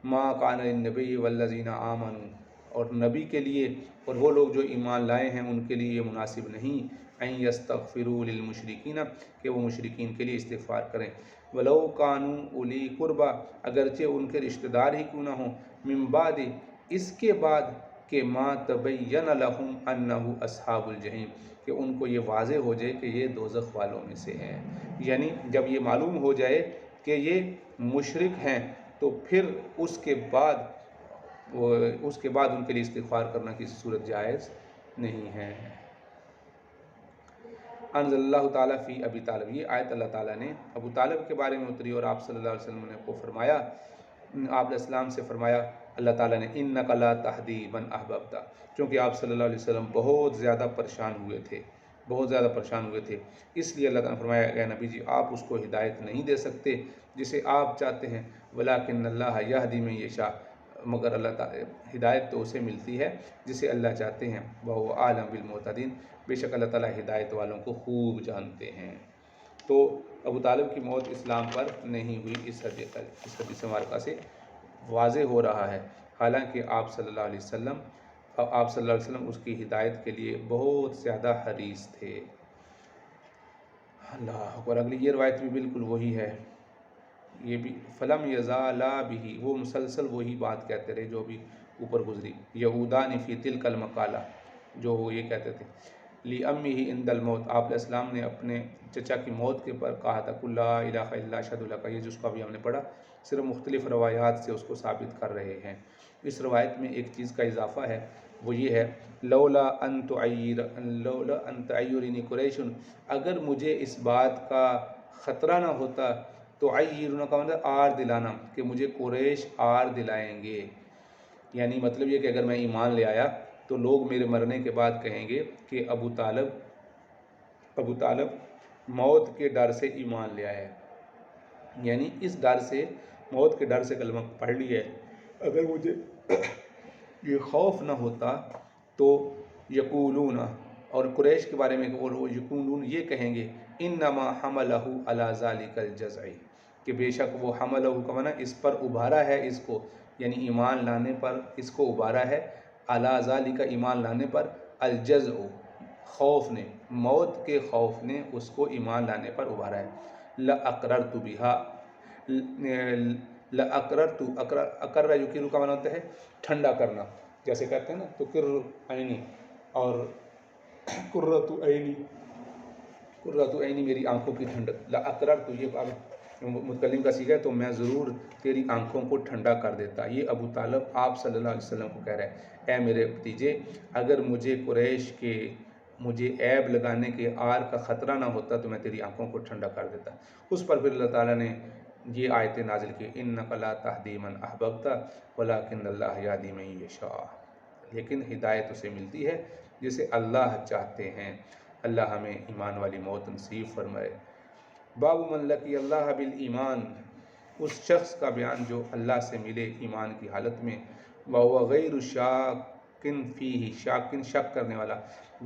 مَا كَانَ لِلنَّبِيِّ وَالَّذِينَ آمَنُوا، اور نبی کے لیے اور وہ لوگ جو ایمان لائے ہیں ان کے لیے یہ مناسب نہیں، ان یستغفروا للمشرکین، کہ وہ مشرکین کے لیے استغفار کریں، ولو کانوا اولی قربا، اگرچہ ان کے رشتہ دار ہی کیوں نہ ہوں، من بعد، اس کے بعد کہ ما تبین لہم انہ اصحاب الجحیم، کہ ان کو یہ واضح ہو جائے کہ یہ دوزخ والوں میں سے ہیں، یعنی جب یہ معلوم ہو جائے کہ یہ مشرک ہیں تو پھر اس کے بعد ان کے لیے استغفار کرنا کسی صورت جائز نہیں ہے۔ انزل اللہ تعالیٰ فی ابی طالب، یہ آیت اللہ تعالیٰ نے ابو طالب کے بارے میں اتری اور آپ صلی اللہ علیہ وسلم نے کو فرمایا، آپ علیہ السلام سے فرمایا اللہ تعالیٰ نے انک لا تہدی من احببت، چونکہ آپ صلی اللہ علیہ وسلم بہت زیادہ پریشان ہوئے تھے، اس لیے اللہ تعالیٰ نے فرمایا اے نبی جی آپ اس کو ہدایت نہیں دے سکتے جسے آپ چاہتے ہیں، ولیکن اللہ یہدی من یشاء، مگر اللہ تعالیٰ ہدایت تو اسے ملتی ہے جسے اللہ چاہتے ہیں، وہو اعلم بالمہتدین، بے شک اللہ تعالیٰ ہدایت والوں کو خوب جانتے ہیں۔ تو ابو طالب کی موت اسلام پر نہیں ہوئی، اس حدیث مبارکہ سے واضح ہو رہا ہے، حالانکہ آپ صلی اللہ علیہ وسلم اس کی ہدایت کے لیے بہت زیادہ حریص تھے۔ اللہ اکبر، اگلی یہ روایت بھی بالکل وہی ہے، یہ بھی فلم یزالا بھی، وہ مسلسل وہی بات کہتے رہے جو بھی اوپر گزری، یہودان فی تلک المقالہ، جو وہ یہ کہتے تھے، لی امی ہی عند الموت، آپ علیہ السلام نے اپنے چچا کی موت کے پر کہا تھا قل لا الہ الا اشہد لک، یہ جس کو ابھی ہم نے پڑھا، صرف مختلف روایات سے اس کو ثابت کر رہے ہیں۔ اس روایت میں ایک چیز کا اضافہ ہے، وہ یہ ہے لولا ان تعیرنی قریش، اگر مجھے اس بات کا خطرہ نہ ہوتا، تو عیرنا کا مطلب آر دلانا، کہ مجھے قریش آر دلائیں گے، یعنی مطلب یہ کہ اگر میں ایمان لے آیا تو لوگ میرے مرنے کے بعد کہیں گے کہ ابو طالب موت کے ڈر سے ایمان لے آیا ہے، یعنی اس ڈر سے، موت کے ڈر سے کلمہ پڑھ لیا ہے، اگر مجھے یہ خوف نہ ہوتا تو یقولون، اور قریش کے بارے میں یقولون یہ کہیں گے انما حملہ علی ذلک الجزع، کہ بے شک وہ حملہ کا معنی اس پر ابھارا ہے، اس کو یعنی ایمان لانے پر اس کو ابھارا ہے، علی ذلک ایمان لانے پر، الجزع خوف نے، موت کے خوف نے اس کو ایمان لانے پر ابھارا ہے، لأقررت بها، لأقررت، اقرر یقر کا معنی ہوتا ہے ٹھنڈا کرنا، جیسے کہتے ہیں نا تو کر عینی، اور قرۃ عینی میری آنکھوں کی ٹھنڈک، لأقررت یہ متکلم کا صیغہ ہے تو میں ضرور تیری آنکھوں کو ٹھنڈا کر دیتا۔ یہ ابو طالب آپ صلی اللہ علیہ وسلم کو کہہ رہے ہیں، اے میرے بھتیجے اگر مجھے قریش کے مجھے عیب لگانے کے آر کا خطرہ نہ ہوتا تو میں تیری آنکھوں کو ٹھنڈا کر دیتا۔ اس پر پھر اللہ تعالیٰ نے یہ آیتیں نازل کی، اِنَّکَ لَا تَهْدِی مَنْ أَحْبَبْتَ وَلَٰكِنَّ اللَّهَ يَهْدِی مَن یَشَاءُ، لیکن ہدایت اسے ملتی ہے جسے اللہ چاہتے ہیں۔ اللہ ہمیں ایمان والی موت نصیب فرمائے۔ باب من لقی اللہ بالایمان، اس شخص کا بیان جو اللہ سے ملے ایمان کی حالت میں، وَهُوَ غَيْرُ شَاكٍ فِيهِ، شاکن شک کرنے والا،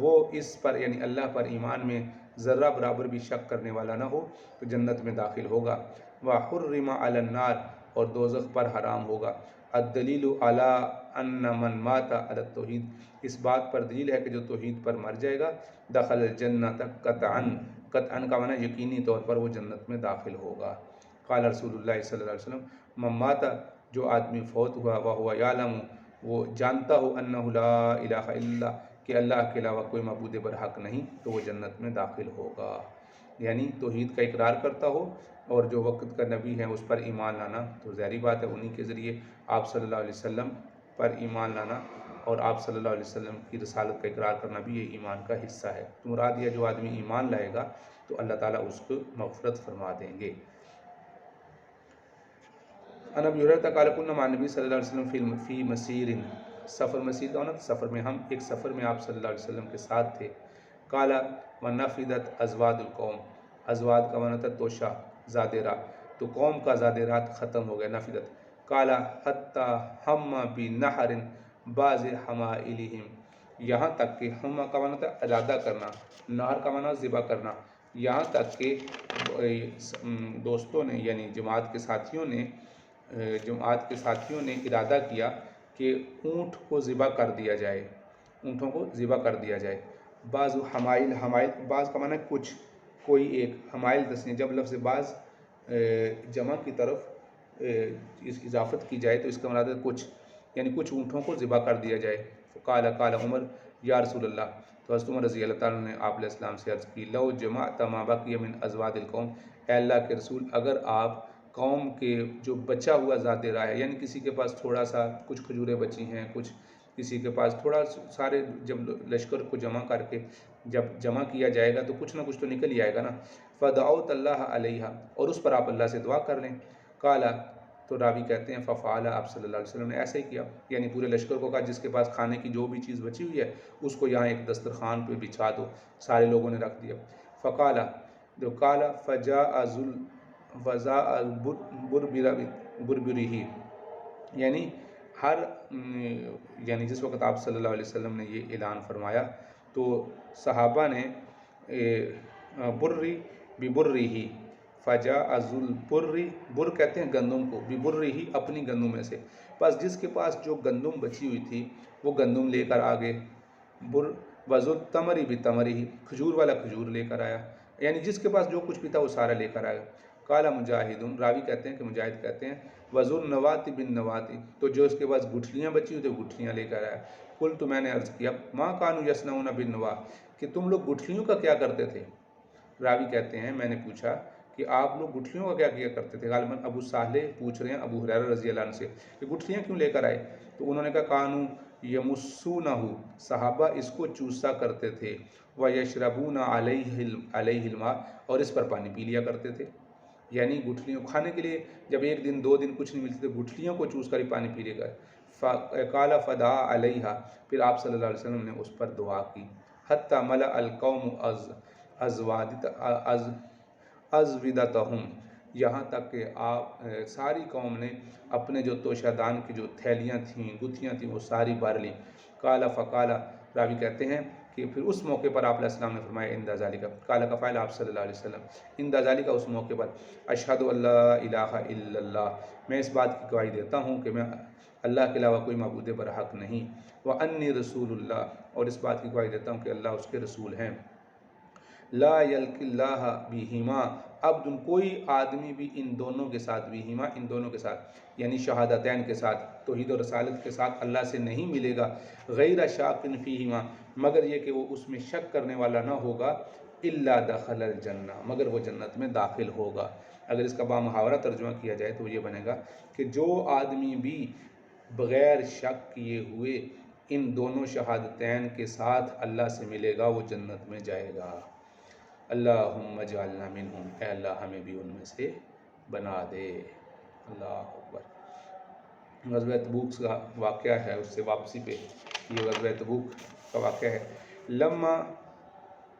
وہ اس پر یعنی اللہ پر ایمان میں ذرہ برابر بھی شک کرنے والا نہ ہو تو جنت میں داخل ہوگا۔ وَحُرِّمَ عَلَى النَّارِ، اور دوزخ پر حرام ہوگا۔ الدلیل علی ان من مات علی التوحید، اس بات پر دلیل ہے کہ جو توحید پر مر جائے گا، دخل الجنت قطعاً، قطعاً کا معنی یقینی طور پر وہ جنت میں داخل ہوگا۔ قال رسول اللہ صلی اللہ علیہ وسلم من مات، جو آدمی فوت ہوا، وہو یعلم، وہ جانتا ہو، انہ لا الہ الا اللہ، کہ اللہ کے علاوہ کوئی معبود برحق نہیں، تو وہ جنت میں داخل ہوگا، یعنی توحید کا اقرار کرتا ہو اور جو وقت کا نبی ہے اس پر ایمان لانا، تو ظاہری بات ہے انہی کے ذریعے آپ صلی اللہ علیہ وسلم پر ایمان لانا اور آپ صلی اللہ علیہ وسلم کی رسالت کا اقرار کرنا بھی یہ ایمان کا حصہ ہے۔ تو مراد یہ جو آدمی ایمان لائے گا تو اللہ تعالیٰ اس کو مغفرت فرما دیں گے۔ عن ابی ہریرہ قال کنا مع النبی صلی اللہ علیہ وسلم فی مسیر، سفر، مسیر کا مطلب سفر میں، ہم ایک سفر میں آپ صلی اللہ علیہ وسلم کے ساتھ تھے۔ قال ونفدت ازواد القوم، ازواد کا معنی تھا توشہ، زاد رات، تو قوم کا زاد رات ختم ہو گیا، نفدت۔ قال حتی ہم بنحر بعض حمائلہم، یہاں تک کہ ہم کا معنی تھا ارادہ کرنا، نہر کا معنی ذبح کرنا، یہاں تک کہ دوستوں نے یعنی جماعت کے ساتھیوں نے ارادہ کیا کہ اونٹ کو ذبح کر دیا جائے، اونٹوں کو ذبح کر دیا جائے۔ بعض حمائل، حمائل بعض کا معنی کچھ، کوئی ایک، حمائل تسنیہ، جب لفظ بعض جمع کی طرف اس اضافت کی جائے تو اس کا مراد ہے کچھ، یعنی کچھ اونٹوں کو ذبح کر دیا جائے۔ قال عمر یا رسول اللہ، تو حضرت عمر رضی اللہ تعالیٰ نے آپ علیہ السلام سے عرض کی، لو جمعت ما بقی من ازواد القوم، اے اللہ کے رسول اگر آپ قوم کے جو بچا ہوا ذات راہ ہے، یعنی کسی کے پاس تھوڑا سا کچھ کھجوریں بچی ہیں، کچھ کسی کے پاس تھوڑا سارے، جب لشکر کو جمع کر کے جب جمع کیا جائے گا تو کچھ نہ کچھ تو نکل ہی آئے گا نا، فدعوت اللہ علیہ، اور اس پر آپ اللہ سے دعا کر لیں۔ قالا، تو راوی کہتے ہیں ففعل، آپ صلی اللہ علیہ وسلم نے ایسے ہی کیا، یعنی پورے لشکر کو کہا جس کے پاس کھانے کی جو بھی چیز بچی ہوئی ہے اس کو یہاں ایک دسترخوان پہ بچھا دو، سارے لوگوں نے رکھ دیا۔ فقالا، جو قالا فجاء بربرہ، یعنی ہر یعنی جس وقت آپ صلی اللہ علیہ وسلم نے یہ اعلان فرمایا تو صحابہ نے بری ببرہ، فجاء ذوالبر، بر کہتے ہیں گندم کو، ببرہ اپنی گندم میں سے، بس جس کے پاس جو گندم بچی ہوئی تھی وہ گندم لے کر آگے، بر وذوالتمر بتمرہ، کھجور والا کھجور لے کر آیا، یعنی جس کے پاس جو کچھ بھی تھا وہ سارا لے کر آیا۔ قال مجاہد، راوی کہتے ہیں کہ مجاہد کہتے ہیں وذوالنواۃ بالنواۃ، تو جو اس کے پاس گٹھلیاں بچی ہوئی تھی وہ گٹھلیاں لے کر آیا۔ قلت، میں نے عرض کیا ما کانوا یصنعون بالنواۃ، کہ تم لوگ گٹھلیوں کا کیا کرتے تھے؟ راوی کہتے ہیں میں نے پوچھا کہ آپ لوگ گٹھلیوں کا کیا کیا کرتے تھے؟ غالباً ابو صالح پوچھ رہے ہیں ابو ہریرہ رضی اللہ عنہ سے کہ گٹھلیاں کیوں لے کر آئے؟ تو انہوں نے کہا کانوا یمسونہ، صحابہ اس کو چوسا کرتے تھے، ویشربون علیہ الماء، اور اس پر پانی پی لیا کرتے تھے، یعنی گٹھلیوں کھانے کے لیے جب ایک دن دو دن کچھ نہیں ملتی تو گٹھلیوں کو چوس کر ہی پانی پی لے گئے۔ قال فدعا علیہا، پھر آپ صلی اللہ علیہ وسلم نے اس پر دعا کی، حتی ملأ القوم ازودتہم، یہاں تک کہ آپ ساری قوم نے اپنے جو توشہ دان کی جو تھیلیاں تھیں، گتھیاں تھیں، وہ ساری بھر لیں۔ قال فقال، راوی کہتے ہیں کہ پھر اس موقع پر آپ علیہ السلام نے فرمایا عند ذالک، قال کا فاعل آپ صلی اللہ علیہ وسلم، عند ذالک، اس موقع پر، اشہد ان لا الہ الا اللہ، میں اس بات کی گواہی دیتا ہوں کہ میں اللہ کے علاوہ کوئی معبود برحق نہیں، وانی رسول اللہ، اور اس بات کی گواہی دیتا ہوں کہ اللہ اس کے رسول ہیں، لا یلقی اللہ بہما عبد، کوئی آدمی بھی ان دونوں کے ساتھ، بہما ان دونوں کے ساتھ، یعنی شہادتین کے ساتھ، توحید و رسالت کے ساتھ اللہ سے نہیں ملے گا، غیر شاک فیہما، مگر یہ کہ وہ اس میں شک کرنے والا نہ ہوگا، الا دخل الجنہ، مگر وہ جنت میں داخل ہوگا۔ اگر اس کا بامحاورہ ترجمہ کیا جائے تو یہ بنے گا کہ جو آدمی بھی بغیر شک کیے ہوئے ان دونوں شہادتین کے ساتھ اللہ سے ملے گا وہ جنت میں جائے گا۔ اللہم اجعلنا منہم، اے اللہ ہمیں بھی ان میں سے بنا دے۔ اللہ اکبر۔ غزوہ تبوک کا واقعہ ہے، اس سے واپسی پہ یہ غزوہ تبوک کا واقعہ ہے۔ لما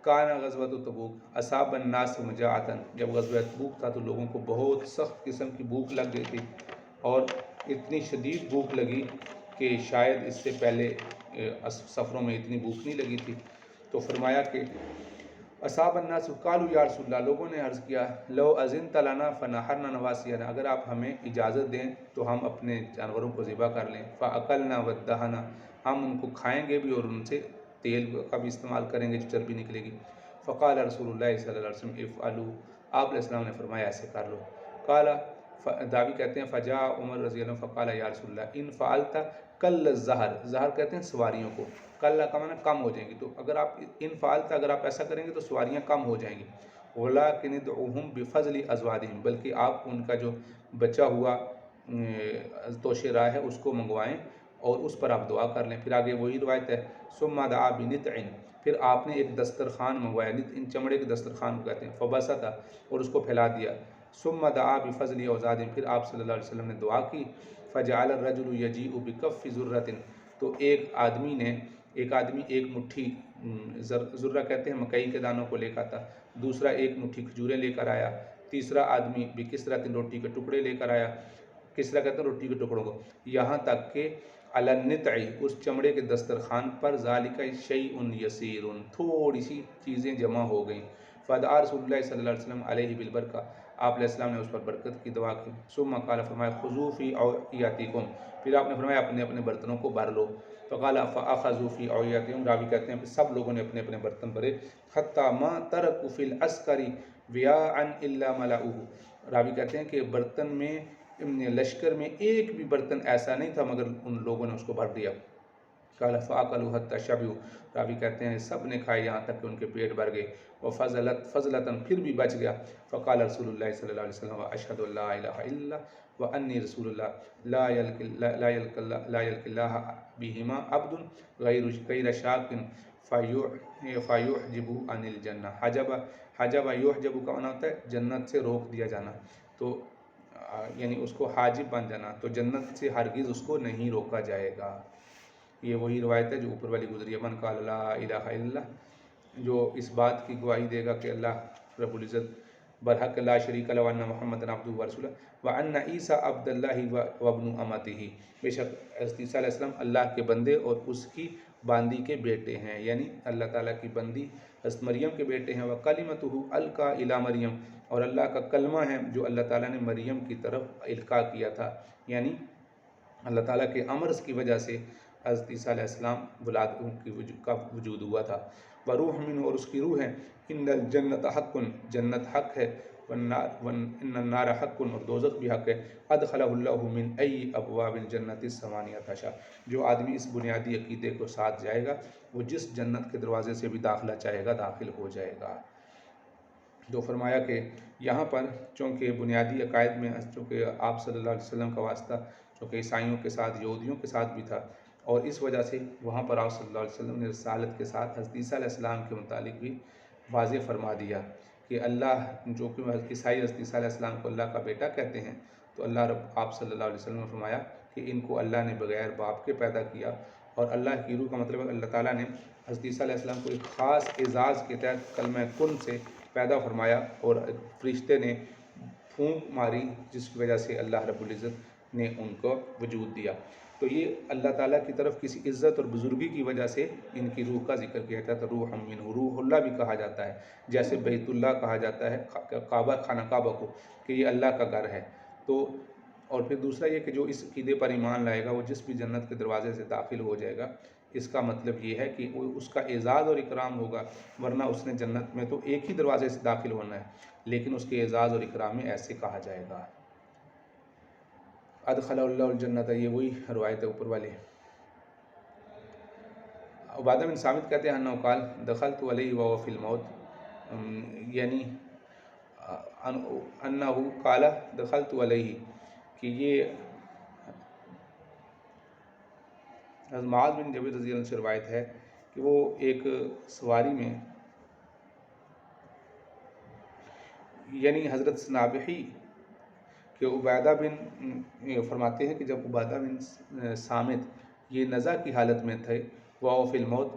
کان غزوۃ تبوک اصاب الناس مجاعۃ، جب غزوہ تبوک تھا تو لوگوں کو بہت سخت قسم کی بھوک لگ گئی تھی، اور اتنی شدید بھوک لگی کہ شاید اس سے پہلے سفروں میں اتنی بھوک نہیں لگی تھی۔ تو فرمایا کہ اصاب الناس قالوا یا رسول اللہ، لوگوں نے عرض کیا لو اذنت لنا فنحرنا نواسینا، اگر آپ ہمیں اجازت دیں تو ہم اپنے جانوروں کو ذبح کر لیں، فاکلنا ودہنا، ہم ان کو کھائیں گے بھی اور ان سے تیل کا بھی استعمال کریں گے جو چربی نکلے گی۔ فقال رسول اللہ صلی اللہ علیہ وسلم افعلوا، آپ علیہ السلام نے فرمایا ایسے کر لو۔ قال، داوی کہتے ہیں فجاء عمر رضی اللہ عنہ فقال یا رسول اللہ ان فعلت کل الزہر، زہر کہتے ہیں سواریوں کو، کل کا معنی کم ہو جائیں گی، تو اگر آپ ان فعلت، اگر آپ ایسا کریں گے تو سواریاں کم ہو جائیں گی، ولکن ادعوہم بفضل ازوادہم، بلکہ آپ ان کا جو بچا ہوا توشہ راہ ہے اس کو منگوائیں اور اس پر آپ دعا کر لیں۔ پھر آگے وہی روایت ہے ثم دعا بنطع، پھر آپ نے ایک دسترخوان منگوایا، نطع چمڑے کے دسترخوان کو کہتے ہیں، فبسط، اور اس کو پھیلا دیا، ثم دعا بفضل اوزاد، پھر آپ صلی اللہ علیہ وسلم نے دعا کی، فجعل الرجل یجیء بکف ذرۃ، تو ایک آدمی ایک مٹھی، ذرہ کہتے ہیں مکئی کے دانوں کو لے کر آتا، دوسرا ایک مٹھی کھجوریں لے کر آیا، تیسرا آدمی بکسرۃ، روٹی کے ٹکڑے لے کر آیا، کسرا کہتے ہیں روٹی کے ٹکڑوں کو، یہاں تک کہ علی النطع، اس چمڑے کے دسترخوان پر، ذالک شیء یسیر، تھوڑی سی چیزیں جمع ہو گئیں، فدعا رسول اللہ صلی اللہ علیہ وسلم علیہ بالبرکہ، آپ علیہ السلام نے اس پر برکت کی دعا کی، ثم قال، فرمایا خذوا فی اوعیتکم، پھر آپ نے فرمایا اپنے اپنے برتنوں کو بھر لو، فقال فاخذوا فی اوعیتہم، راوی کہتے ہیں کہ سب لوگوں نے اپنے اپنے برتن بھرے، حتی ما ترکوا فی العسکر وعاء الا ملؤوہ، راوی کہتے ہیں کہ برتن میں، لشکر میں ایک بھی برتن ایسا نہیں تھا مگر ان لوگوں نے اس کو بھر دیا، قال فاکلوا حتی شبعوا، راوی کہتے ہیں سب نے کھائے یہاں تک کہ ان کے پیٹ بھر گئے، فضلتاً پھر بھی بچ گیا، فقال رسول اللہ صلی اللہ علیہ وسلم اشہد ان لا الہ الا اللہ وانی رسول اللہ لا یلقی اللہ بہما عبد غیر شاک فیحجب عن الجنہ۔ حجب یحجب کا معنی ہوتا ہے جنت سے روک دیا جانا، تو یعنی اس کو حاجب بن جانا، تو جنت سے ہرگز اس کو نہیں روکا جائے گا۔ یہ وہی روایت ہے جو اوپر والی گزری ہے، من قال لا الہ الا اللہ، جو اس بات کی گواہی دے گا کہ اللہ رب العزت برحق لا شریک لہ وان محمد عبدہ ورسولہ وان عیسیٰ عبد اللہ وابن امتہ، بے شک حضرت عیسیٰ علیہ السلام اللہ کے بندے اور اس کی باندی کے بیٹے ہیں، یعنی اللہ تعالیٰ کی بندی حضرت مریم کے بیٹے ہیں، وکلمتہ القیٰ الی مریم، اور اللہ کا کلمہ ہے جو اللہ تعالیٰ نے مریم کی طرف القاء کیا تھا، یعنی اللہ تعالیٰ کے امر کی وجہ سے حضرت عیسیٰ علیہ السلام کا وجود ہوا تھا۔ وروح منہ، اور اس کی روح ہے، ان الجنت حق، جنت حق ہے، ان النار حق، اور دوزخ بھی حق ہے، ادخلہ اللہ من ای ابواب الجنت الثمانیۃ عشر، جو آدمی اس بنیادی عقیدے کو ساتھ جائے گا وہ جس جنت کے دروازے سے بھی داخلہ چاہے گا داخل ہو جائے گا۔ جو فرمایا کہ یہاں پر چونکہ بنیادی عقائد میں چونکہ آپ صلی اللہ علیہ وسلم کا واسطہ چونکہ عیسائیوں کے ساتھ یہودیوں کے ساتھ بھی تھا، اور اس وجہ سے وہاں پر آپ صلی اللہ علیہ وسلم نے رسالت کے ساتھ حضرت عیسیٰ علیہ السلام کے متعلق بھی واضح فرما دیا کہ اللہ جو کہ عیسائی حضرت عیسیٰ علیہ السلام کو اللہ کا بیٹا کہتے ہیں، تو اللہ آپ صلی اللہ علیہ وسلم نے فرمایا کہ ان کو اللہ نے بغیر باپ کے پیدا کیا، اور اللہ کی روح کا مطلب ہے اللہ تعالیٰ نے حضرت عیسیٰ علیہ السلام کو ایک خاص اعزاز کے تحت کلمہ کن سے پیدا فرمایا، اور فرشتے نے پھونک ماری جس کی وجہ سے اللہ رب العزت نے ان کو وجود دیا۔ تو یہ اللہ تعالیٰ کی طرف کسی عزت اور بزرگی کی وجہ سے ان کی روح کا ذکر کیا جاتا ہے، تو روح منہ، روح اللہ بھی کہا جاتا ہے، جیسے بیت اللہ کہا جاتا ہے کعبہ، خانہ کعبہ کو، کہ یہ اللہ کا گھر ہے۔ تو اور پھر دوسرا یہ کہ جو اس عقیدے پر ایمان لائے گا وہ جس بھی جنت کے دروازے سے داخل ہو جائے گا، اس کا مطلب یہ ہے کہ اس کا اعزاز اور اکرام ہوگا، ورنہ اس نے جنت میں تو ایک ہی دروازے سے داخل ہونا ہے، لیکن اس کے اعزاز اور اکرام میں ایسے کہا جائے گا۔ ادخلہ اللہ الجنت، یہ وہی روایت ہے اوپر والی۔ عبادہ بن صامت کہتے ہیں انہ قال دخلت علیہ وهو فی الموت، یعنی انہ قال دخلت علیہ، کہ یہ حضرت معاذ بن جبل رضی اللہ عنہ سے روایت ہے کہ وہ ایک سواری میں، یعنی حضرت نابحی کہ عبادہ بن فرماتے ہیں کہ جب عبادہ بن صامت یہ نزع کی حالت میں تھے، وہ فی الموت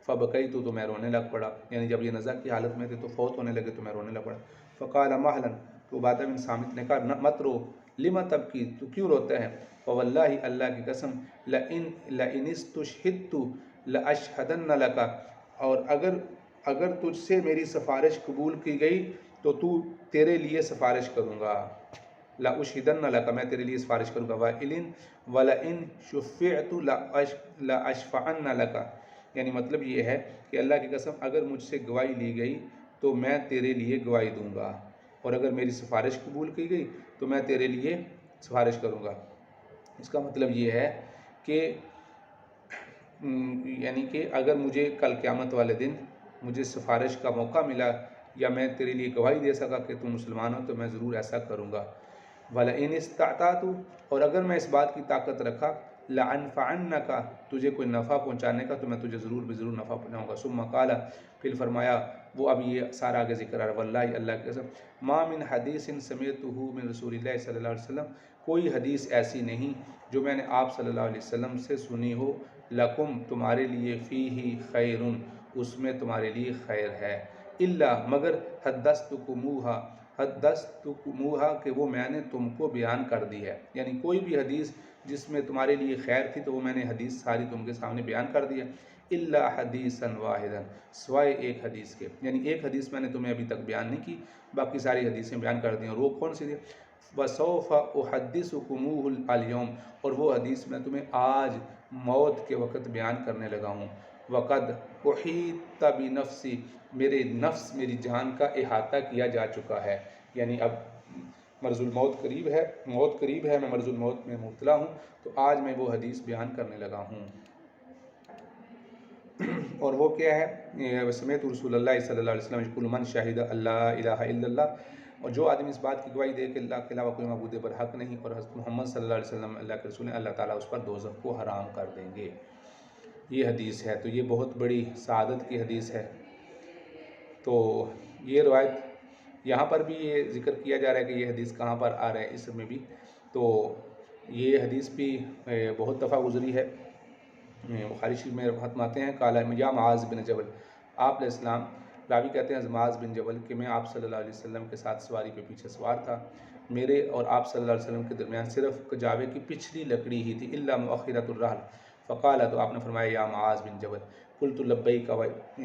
فبکیت، تو میں رونے لگ پڑا، یعنی جب یہ نزع کی حالت میں تھے تو فوت ہونے لگے تو میں رونے لگ پڑا۔ فقال مہلا، تو عبادہ بن صامت نے کہا مت رو، لما تبکی، تو کیوں روتا ہے؟ فواللہ، اللہ کی قسم، لئن استشہدت لاشہدن لک، اور اگر تجھ سے میری سفارش قبول کی گئی تو تیرے لیے سفارش کروں گا، لاشہدن لک، میں تیرے لیے سفارش کروں گا، ولئن شفعت لاشفعن لک، یعنی مطلب یہ ہے کہ اللہ کی قسم اگر مجھ سے گواہی لی گئی تو میں تیرے لیے گواہی دوں گا، اور اگر میری سفارش قبول کی گئی تو میں تیرے لیے سفارش کروں گا۔ اس کا مطلب یہ ہے کہ یعنی کہ اگر مجھے کل قیامت والے دن مجھے سفارش کا موقع ملا یا میں تیرے لیے گواہی دے سکا کہ تم مسلمان ہو تو میں ضرور ایسا کروں گا۔ وَلَئِنِ اسْتَعْطَعْتُ، اور اگر میں اس بات کی طاقت رکھا، لَأَنْفَعَنَّكَ، تجھے کوئی نفع پہنچانے کا تو میں تجھے ضرور نفع پہنچاؤں گا۔ ثم قال، پھر فرمایا، وہ اب یہ سارا آگے ذکر آ رہا ہے، واللہ، اللہ کی قسم، ما من حدیث سمعتہ من رسول اللہ صلی اللہ علیہ وسلم، کوئی حدیث ایسی نہیں جو میں نے آپ صلی اللہ علیہ وسلم سے سنی ہو، لکم، تمہارے لیے، فیہ خیر، اس میں تمہارے لیے خیر ہے، الا، مگر حدثتکموہا، کہ وہ میں نے تم کو بیان کر دی ہے، یعنی کوئی بھی حدیث جس میں تمہارے لیے خیر تھی تو وہ میں نے حدیث ساری تم کے سامنے بیان کر دی ہے، الا حدیثا واحدا، سوائے ایک حدیث کے، یعنی ایک حدیث میں نے تمہیں ابھی تک بیان نہیں کی، باقی ساری حدیثیں بیان کر دی ہیں، اور وہ کون سی تھی؟ وَسَوْفَ أُحَدِّثُكُمُوهُ الْيَوْمَ، اور وہ حدیث میں تمہیں آج موت کے وقت بیان کرنے لگا ہوں، وَقَدْ أُحِيطَ بِنَفْسِي، میرے نفس، میری جان کا احاطہ کیا جا چکا ہے، یعنی اب مرض الموت قریب ہے، میں مرض الموت میں مبتلا ہوں، تو آج میں وہ حدیث بیان کرنے لگا ہوں۔ اور وہ کیا ہے؟ سمیت رسول اللہ صلی اللہ علیہ وسلم یقول من شہد اللہ الہ الا اللہ، اور جو آدمی اس بات کی گواہی دے کہ اللہ کے علاوہ کوئی معبود برحق نہیں اور حضرت محمد صلی اللہ علیہ وسلم اللہ کے رسول ہیں، اللہ تعالیٰ اس پر دوزخ کو حرام کر دیں گے۔ یہ حدیث ہے، تو یہ بہت بڑی سعادت کی حدیث ہے۔ تو یہ روایت یہاں پر بھی یہ ذکر کیا جا رہا ہے کہ یہ حدیث کہاں پر آ رہا ہے، اس میں بھی تو یہ حدیث بھی بہت دفعہ گزری ہے۔ بخاری شریف میں فرماتے ہیں قال یا معاذ بن جبل، آپ علیہ السلام، راوی کہتے ہیں معاذ بن جبل کہ میں آپ صلی اللہ علیہ وسلم کے ساتھ سواری پہ پیچھے سوار تھا، میرے اور آپ صلی اللہ علیہ وسلم کے درمیان صرف کجاوے کی پچھلی لکڑی ہی تھی، الا مؤخرۃ الرحل، فقال، تو آپ نے فرمایا یا معاذ بن جبل، قلت لبیک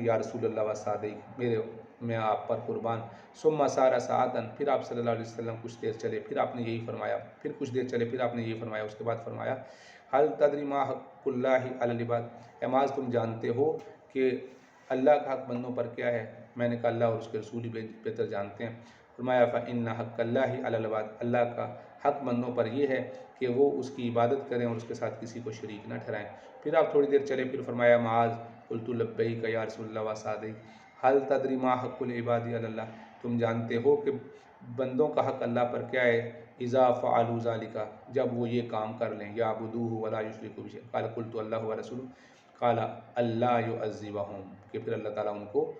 یا رسول اللہ وسعدیک، میں آپ پر قربان، ثم سار ساعتاً، پھر آپ صلی اللہ علیہ وسلم کچھ دیر چلے، پھر آپ نے یہی فرمایا، پھر کچھ دیر چلے، پھر آپ نے یہی فرمایا، اس کے بعد فرمایا حل تدری ما حق اللہ علی العباد، اے معاذ تم جانتے ہو کہ اللہ کا حق بندوں پر کیا ہے؟ میں نے کہا اللہ اور اس کے رسول ہی بہتر جانتے ہیں۔ فرمایا فإن حق اللہ علی العباد، اللہ کا حق بندوں پر یہ ہے کہ وہ اس کی عبادت کریں اور اس کے ساتھ کسی کو شریک نہ ٹھہرائیں۔ پھر آپ تھوڑی دیر چلے، پھر فرمایا معاذ قلت لبیک یا رسول اللہ وسعدیک، حل تدری ما حق العباد علی اللہ، تم جانتے ہو کہ بندوں کا حق اللہ پر کیا ہے؟ اذا فعلوا ذلک، جب وہ یہ کام کر لیں، یعبدوہ ولا یشرکوا بہ، قال قلت اللہ ورسولہ، قال اللہ یعذبہم، کہ پھر اللہ تعالیٰ ان کو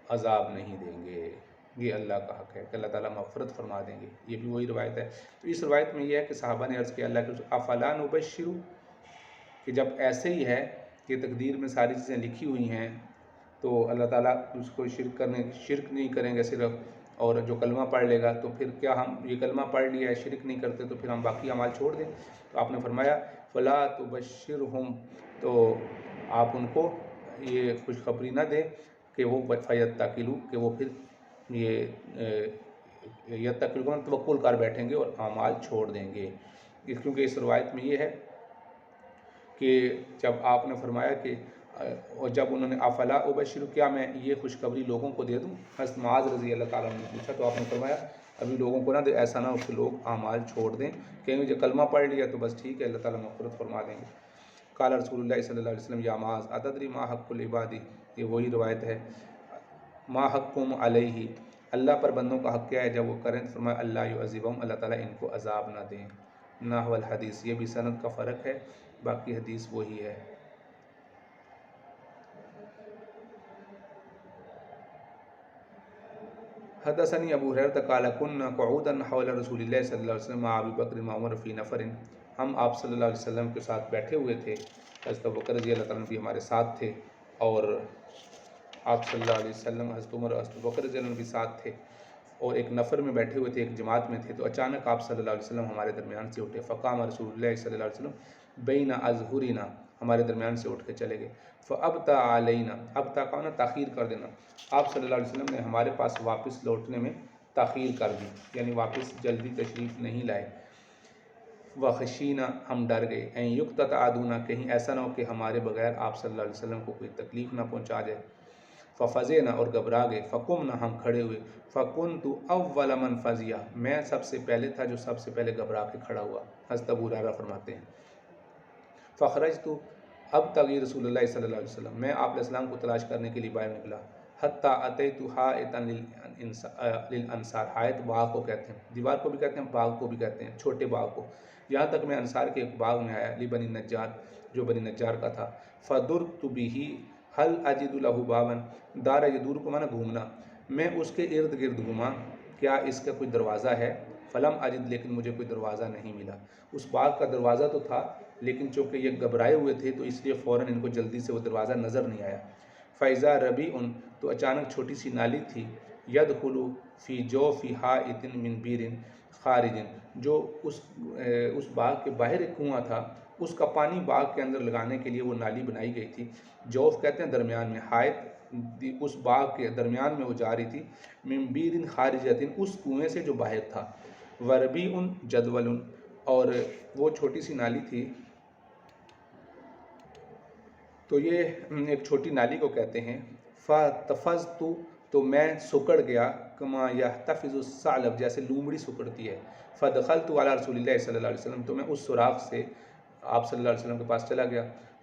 عذاب نہیں دیں گے، یہ اللہ کا حق ہے کہ اللہ تعالیٰ مغفرت فرما دیں گے۔ یہ بھی وہی روایت ہے۔ تو اس روایت میں یہ ہے کہ صحابہ نے عرض کیا اللہ کے رسول افلا نبشر، کہ جب ایسے ہی ہے کہ تقدیر میں ساری چیزیں لکھی ہوئی ہیں تو اللہ تعالیٰ اس کو شرک نہیں کریں گے صرف، اور جو کلمہ پڑھ لے گا تو پھر کیا ہم یہ کلمہ پڑھ لیا ہے شرک نہیں کرتے تو پھر ہم باقی اعمال چھوڑ دیں؟ تو آپ نے فرمایا فلا تبشرہم، تو آپ ان کو یہ خوشخبری نہ دیں کہ وہ فیتکلوا، کہ وہ پھر یہ یتکلوا توکل کر بیٹھیں گے اور اعمال چھوڑ دیں گے، کیونکہ اس روایت میں یہ ہے کہ جب آپ نے فرمایا کہ اور جب انہوں نے افلا ابشر، کیا میں یہ خوشخبری لوگوں کو دے دوں؟ حضرت معاذ رضی اللہ تعالیٰ نے پوچھا تو آپ نے فرمایا ابھی لوگوں کو نہ دے، ایسا نہ ہو کہ لوگ اعمال چھوڑ دیں، کہیں جو کلمہ پڑھ لیا تو بس ٹھیک ہے اللہ تعالیٰ مغفرت فرما دیں گے۔ قال رسول اللہ صلی اللہ علیہ وسلم یا معاذ اتدری ما حق العباد، یہ وہی روایت ہے، ما حقم علیہ، اللہ پر بندوں کا حق کیا ہے جب وہ کریں؟ تو فرمایا اللہ یعذبہم، اللہ تعالیٰ ان کو عذاب نہ دیں۔ نحو الحدیث، یہ بھی سند کا فرق ہے، باقی حدیث وہی ہے۔ حدثني ابو ہریرہ قال كنا قعودا حول رسول اللہ صلی اللہ علیہ وسلم مع ابی بکر وعمر فی نفر، ہم آپ صلی اللہ علیہ وسلم کے ساتھ بیٹھے ہوئے تھے، حضرت ابوبکر رضی اللہ تعالیٰ عنہ بھی ہمارے ساتھ تھے، اور آپ صلی اللہ علیہ وسلم حضرت عمر اور حضرت ابوبکر رضی اللہ عنہ بھی ساتھ تھے، اور ایک نفر میں بیٹھے ہوئے تھے، ایک جماعت میں تھے، تو اچانک آپ صلی اللہ علیہ وسلم ہمارے درمیان سے اٹھے، فقام رسول اللہ صلی اللہ علیہ وسلم بین اظہرنا، ہمارے درمیان سے اٹھ کے چلے گئے، فابطا علینا، ابطا کا نا تاخیر کر دینا، آپ صلی اللہ علیہ وسلم نے ہمارے پاس واپس لوٹنے میں تاخیر کر دی، یعنی واپس جلدی تشریف نہیں لائے، وخشینا، ہم ڈر گئے، این یقتطع دونہ، کہیں ایسا نہ ہو کہ ہمارے بغیر آپ صلی اللہ علیہ وسلم کو کوئی تکلیف نہ پہنچا جائے، ففزعنا، اور گھبرا گئے، فقمنا، ہم کھڑے ہوئے، فکنت اول من فزع، میں سب سے پہلے تھا جو سب سے پہلے گھبرا کے کھڑا ہوا، حضرت ابو ہریرہ فرماتے ہیں، فخرجت ابتغی رسول اللہ صلی اللہ علیہ وسلم، میں آپ علیہ السلام کو تلاش کرنے کے لیے باہر نکلا، حتی اتیت حائطا للانصار، حائط باغ کو کہتے ہیں، دیوار کو بھی کہتے ہیں، باغ کو بھی کہتے ہیں، چھوٹے باغ کو، یہاں تک میں انصار کے ایک باغ میں آیا، لبنی نجار، جو بنی نجار کا تھا، فدرت به هل اجد له بابا، دار یدور کو مانا گھومنا، میں اس کے ارد گرد گھوما، کیا اس کا کوئی دروازہ ہے؟ فلم اجد، لیکن مجھے کوئی دروازہ نہیں ملا، اس باغ کا دروازہ تو تھا لیکن چونکہ یہ گھبرائے ہوئے تھے تو اس لیے فوراً ان کو جلدی سے وہ دروازہ نظر نہیں آیا، فیضا ربیع، تو اچانک چھوٹی سی نالی تھی، یدخل فی جوف حائط من بیر خارج، جو اس باغ کے باہر ایک کنواں تھا، اس کا پانی باغ کے اندر لگانے کے لیے وہ نالی بنائی گئی تھی، جوف کہتے ہیں درمیان میں، حائط اس باغ کے درمیان میں وہ جا رہی تھی، من بیر خارجۃ، اس کنویں سے جو باہر تھا، وربیع جدول، اور وہ چھوٹی سی نالی تھی، تو یہ ایک چھوٹی نالی کو کہتے ہیں، فَتَفَزْتُ، تو میں سکڑ گیا، کما یحتفظ الثعلب، جیسے لومڑی سکڑتی ہے، فَدَخَلْتُ علی رسول اللہ صلی اللہ علیہ وسلم، تو میں اس سوراخ سے آپ صلی اللہ علیہ وسلم کے پاس چلا گیا،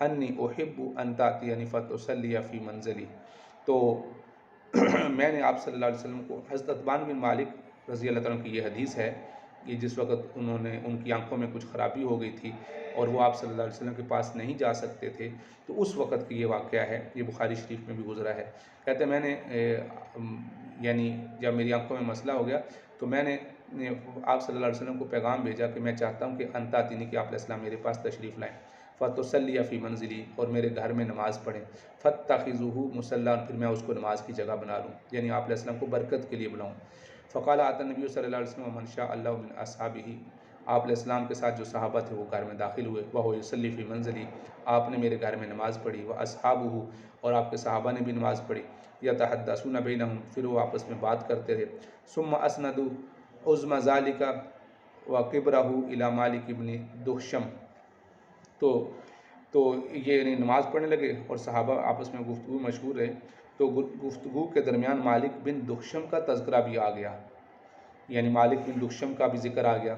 انی احب ان تأتینی فتصلی فی منزلی۔ تو میں نے آپ صلی اللہ علیہ وسلم کو، حضرت عتبان بن مالک رضی اللہ تعالیٰ کی یہ حدیث ہے کہ جس وقت ان کی آنکھوں میں کچھ خرابی ہو گئی تھی اور وہ آپ صلی اللہ علیہ وسلم کے پاس نہیں جا سکتے تھے، تو اس وقت کی یہ واقعہ ہے، یہ بخاری شریف میں بھی گزرا ہے۔ کہتے ہیں میں نے یعنی جب میری آنکھوں میں مسئلہ ہو گیا تو میں نے آپ صلی اللہ علیہ وسلم کو پیغام بھیجا کہ میں چاہتا ہوں کہ ان تأتینی، کہ آپ علیہ السلام میرے پاس تشریف لائیں، فتصلی فی منزلی، اور میرے گھر میں نماز پڑھیں، فاتخذوہ مصلی، پھر میں اس کو نماز کی جگہ بنا لوں، یعنی آپ علیہ السلام کو برکت کے لیے بلاؤں۔ فقال آتی النبی صلی اللہ علیہ وسلم ومن شاء اللہ من اصحابہ، آپ علیہ السلام کے ساتھ جو صحابہ تھے وہ گھر میں داخل ہوئے، وہو یصلی فی منزلی، آپ نے میرے گھر میں نماز پڑھی، واصحابہ، اور آپ کے صحابہ نے بھی نماز پڑھی، یتحدثون بینہم، پھر وہ آپس میں بات کرتے تھے، ثم اسندوا عظم ذلک وکبرہ الی مالک بن دخشم، تو یہ یعنی نماز پڑھنے لگے اور صحابہ آپس میں گفتگو مشغول رہے، تو گفتگو کے درمیان مالک بن دخشم کا تذکرہ بھی آ گیا، یعنی مالک بن دخشم کا بھی ذکر آ گیا،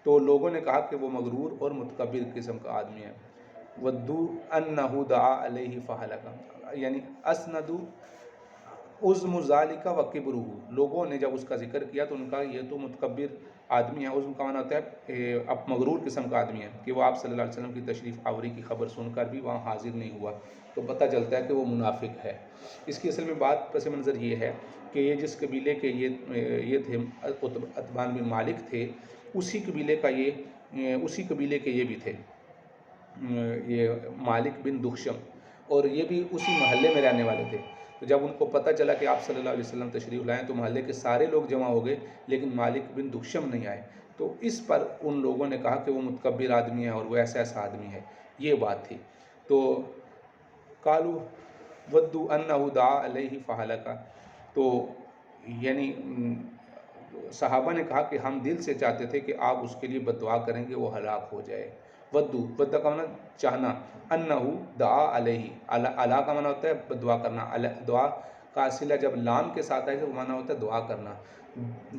تو لوگوں نے کہا کہ وہ مغرور اور متکبر قسم کا آدمی ہے۔ وَدُّوا أَنَّهُ دَعَا عَلَيْهِ فَهَلَكَ، یعنی اسندوا عظم ذالک وکبرہ، لوگوں نے جب اس کا ذکر کیا تو ان کا یہ تو متکبر آدمی ہے، عظم کا معنی ہوتا ہے اب مغرور قسم کا آدمی ہے، کہ وہ آپ صلی اللہ علیہ وسلم کی تشریف آوری کی خبر سن کر بھی وہاں حاضر نہیں ہوا، تو پتہ چلتا ہے کہ وہ منافق ہے۔ اس کی اصل میں بات پس منظر یہ ہے کہ یہ جس قبیلے کے یہ تھے عتبان بن مالک تھے، اسی قبیلے کے یہ بھی تھے، یہ مالک بن دخشم، اور یہ بھی اسی محلے میں رہنے والے تھے۔ تو جب ان کو پتہ چلا کہ آپ صلی اللہ علیہ وسلم تشریف لائیں تو محلے کے سارے لوگ جمع ہو گئے، لیکن مالک بن دخشم نہیں آئے، تو اس پر ان لوگوں نے کہا کہ وہ متکبر آدمی ہے اور وہ ایسا آدمی ہے، یہ بات تھی۔ تو قالوا ودوا انہ دعا علیہ فہلک، تو یعنی صحابہ نے کہا کہ ہم دل سے چاہتے تھے کہ آپ اس کے لیے بد دعا کریں گے وہ ہلاک ہو جائے۔ ودّا کا معنی چاہنا، انہ دعا علیہ، علی کا معنی ہوتا ہے بد دعا کرنا، دعا کا صلہ جب لام کے ساتھ آئے تو معنی ہوتا ہے دعا کرنا،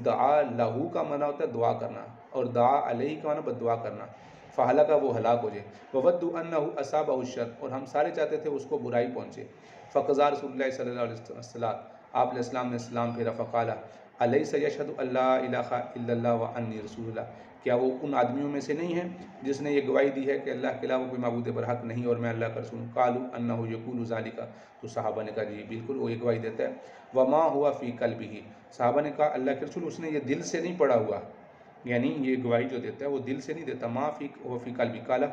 دعا لہو کا معنی ہوتا ہے دعا کرنا، اور دعا علیہ کا معنی بد دعا کرنا، فہلکا وہ ہلاک ہو جائے۔ وودوا انہ اصابہ الشر، اور ہم سارے چاہتے تھے اس کو برائی پہنچے۔ فقضى رسول اللہ صلی اللہ علیہ وسلم، آپ علیہ السلام نے سلام پھیرا، فقال الیس یشہد ان لا الہ الا اللہ وانی رسول اللہ، کیا وہ ان آدمیوں میں سے نہیں ہیں جس نے یہ گواہی دی ہے کہ اللہ کے علاوہ کوئی معبود برحق نہیں اور میں اللہ کا رسول ہوں؟ قالوا انہ یقول ذلک، تو صحابہ نے کہا جی بالکل وہ یہ گواہی دیتا ہے۔ وما ہوا فی قلبہ، صحابہ نے کہا اللہ کے رسول اس نے یہ دل سے نہیں پڑھا ہوا، یعنی یہ گواہی جو دیتا ہے وہ دل سے نہیں دیتا، ما فی وفی قلبی، قال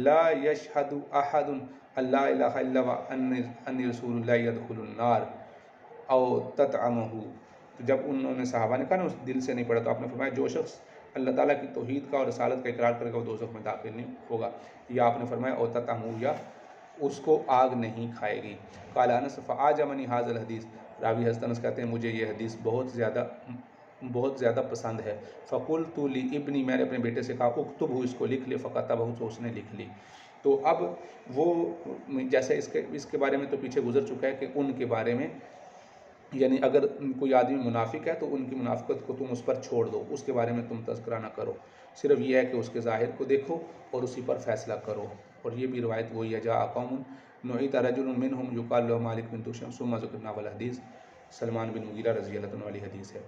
لا یشہد احد ان لا الہ الا وانی رسول اللہ یدخل النار او تطعمہ، تو جب انہوں نے صحابہ نے کہا نا اس دل سے نہیں پڑھا، تو آپ نے فرمایا جو شخص اللہ تعالیٰ کی توحید کا اور رسالت کا اقرار کرے گا وہ دوزخ میں داخل نہیں ہوگا، یا آپ نے فرمایا او تطعمہ، یا اس کو آگ نہیں کھائے گی۔ قال انس فاعجبنی ھذا الحدیث، راوی حضرت انس کہتے ہیں مجھے یہ حدیث بہت زیادہ پسند ہے۔ فقلت لابنی، میں نے اپنے بیٹے سے کہا اکتبہ، اس کو لکھ لے، فکتبہ، تو اس نے لکھ لی۔ تو اب وہ جیسے اس کے بارے میں تو پیچھے گزر چکا ہے کہ ان کے بارے میں، یعنی اگر کوئی آدمی منافق ہے تو ان کی منافقت کو تم اس پر چھوڑ دو، اس کے بارے میں تم تذکرہ نہ کرو، صرف یہ ہے کہ اس کے ظاہر کو دیکھو اور اسی پر فیصلہ کرو۔ اور یہ بھی روایت وہی ہے، جاء قوم نعیت رجل منہم یقال له مالک بن دخشم ثم ذکرنا والحدیث، سلمان بن مغیرہ رضی اللہ عنہ والی حدیث ہے۔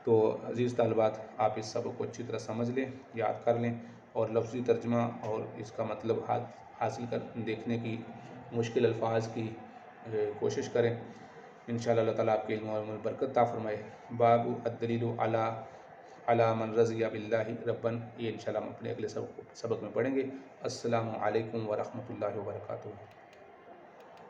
تو عزیز طالبات، آپ اس سبق کو اچھی طرح سمجھ لیں، یاد کر لیں، اور لفظی ترجمہ اور اس کا مطلب حاصل دیکھنے کی، مشکل الفاظ کی کوشش کریں، انشاءاللہ اللہ تعالیٰ آپ کے علم اور عمل میں برکت عطا فرمائے۔ باب الدلیل علی من رضی باللہ ربا، یہ انشاءاللہ ہم اپنے اگلے سبق میں پڑھیں گے۔ السلام علیکم ورحمۃ اللہ وبرکاتہ۔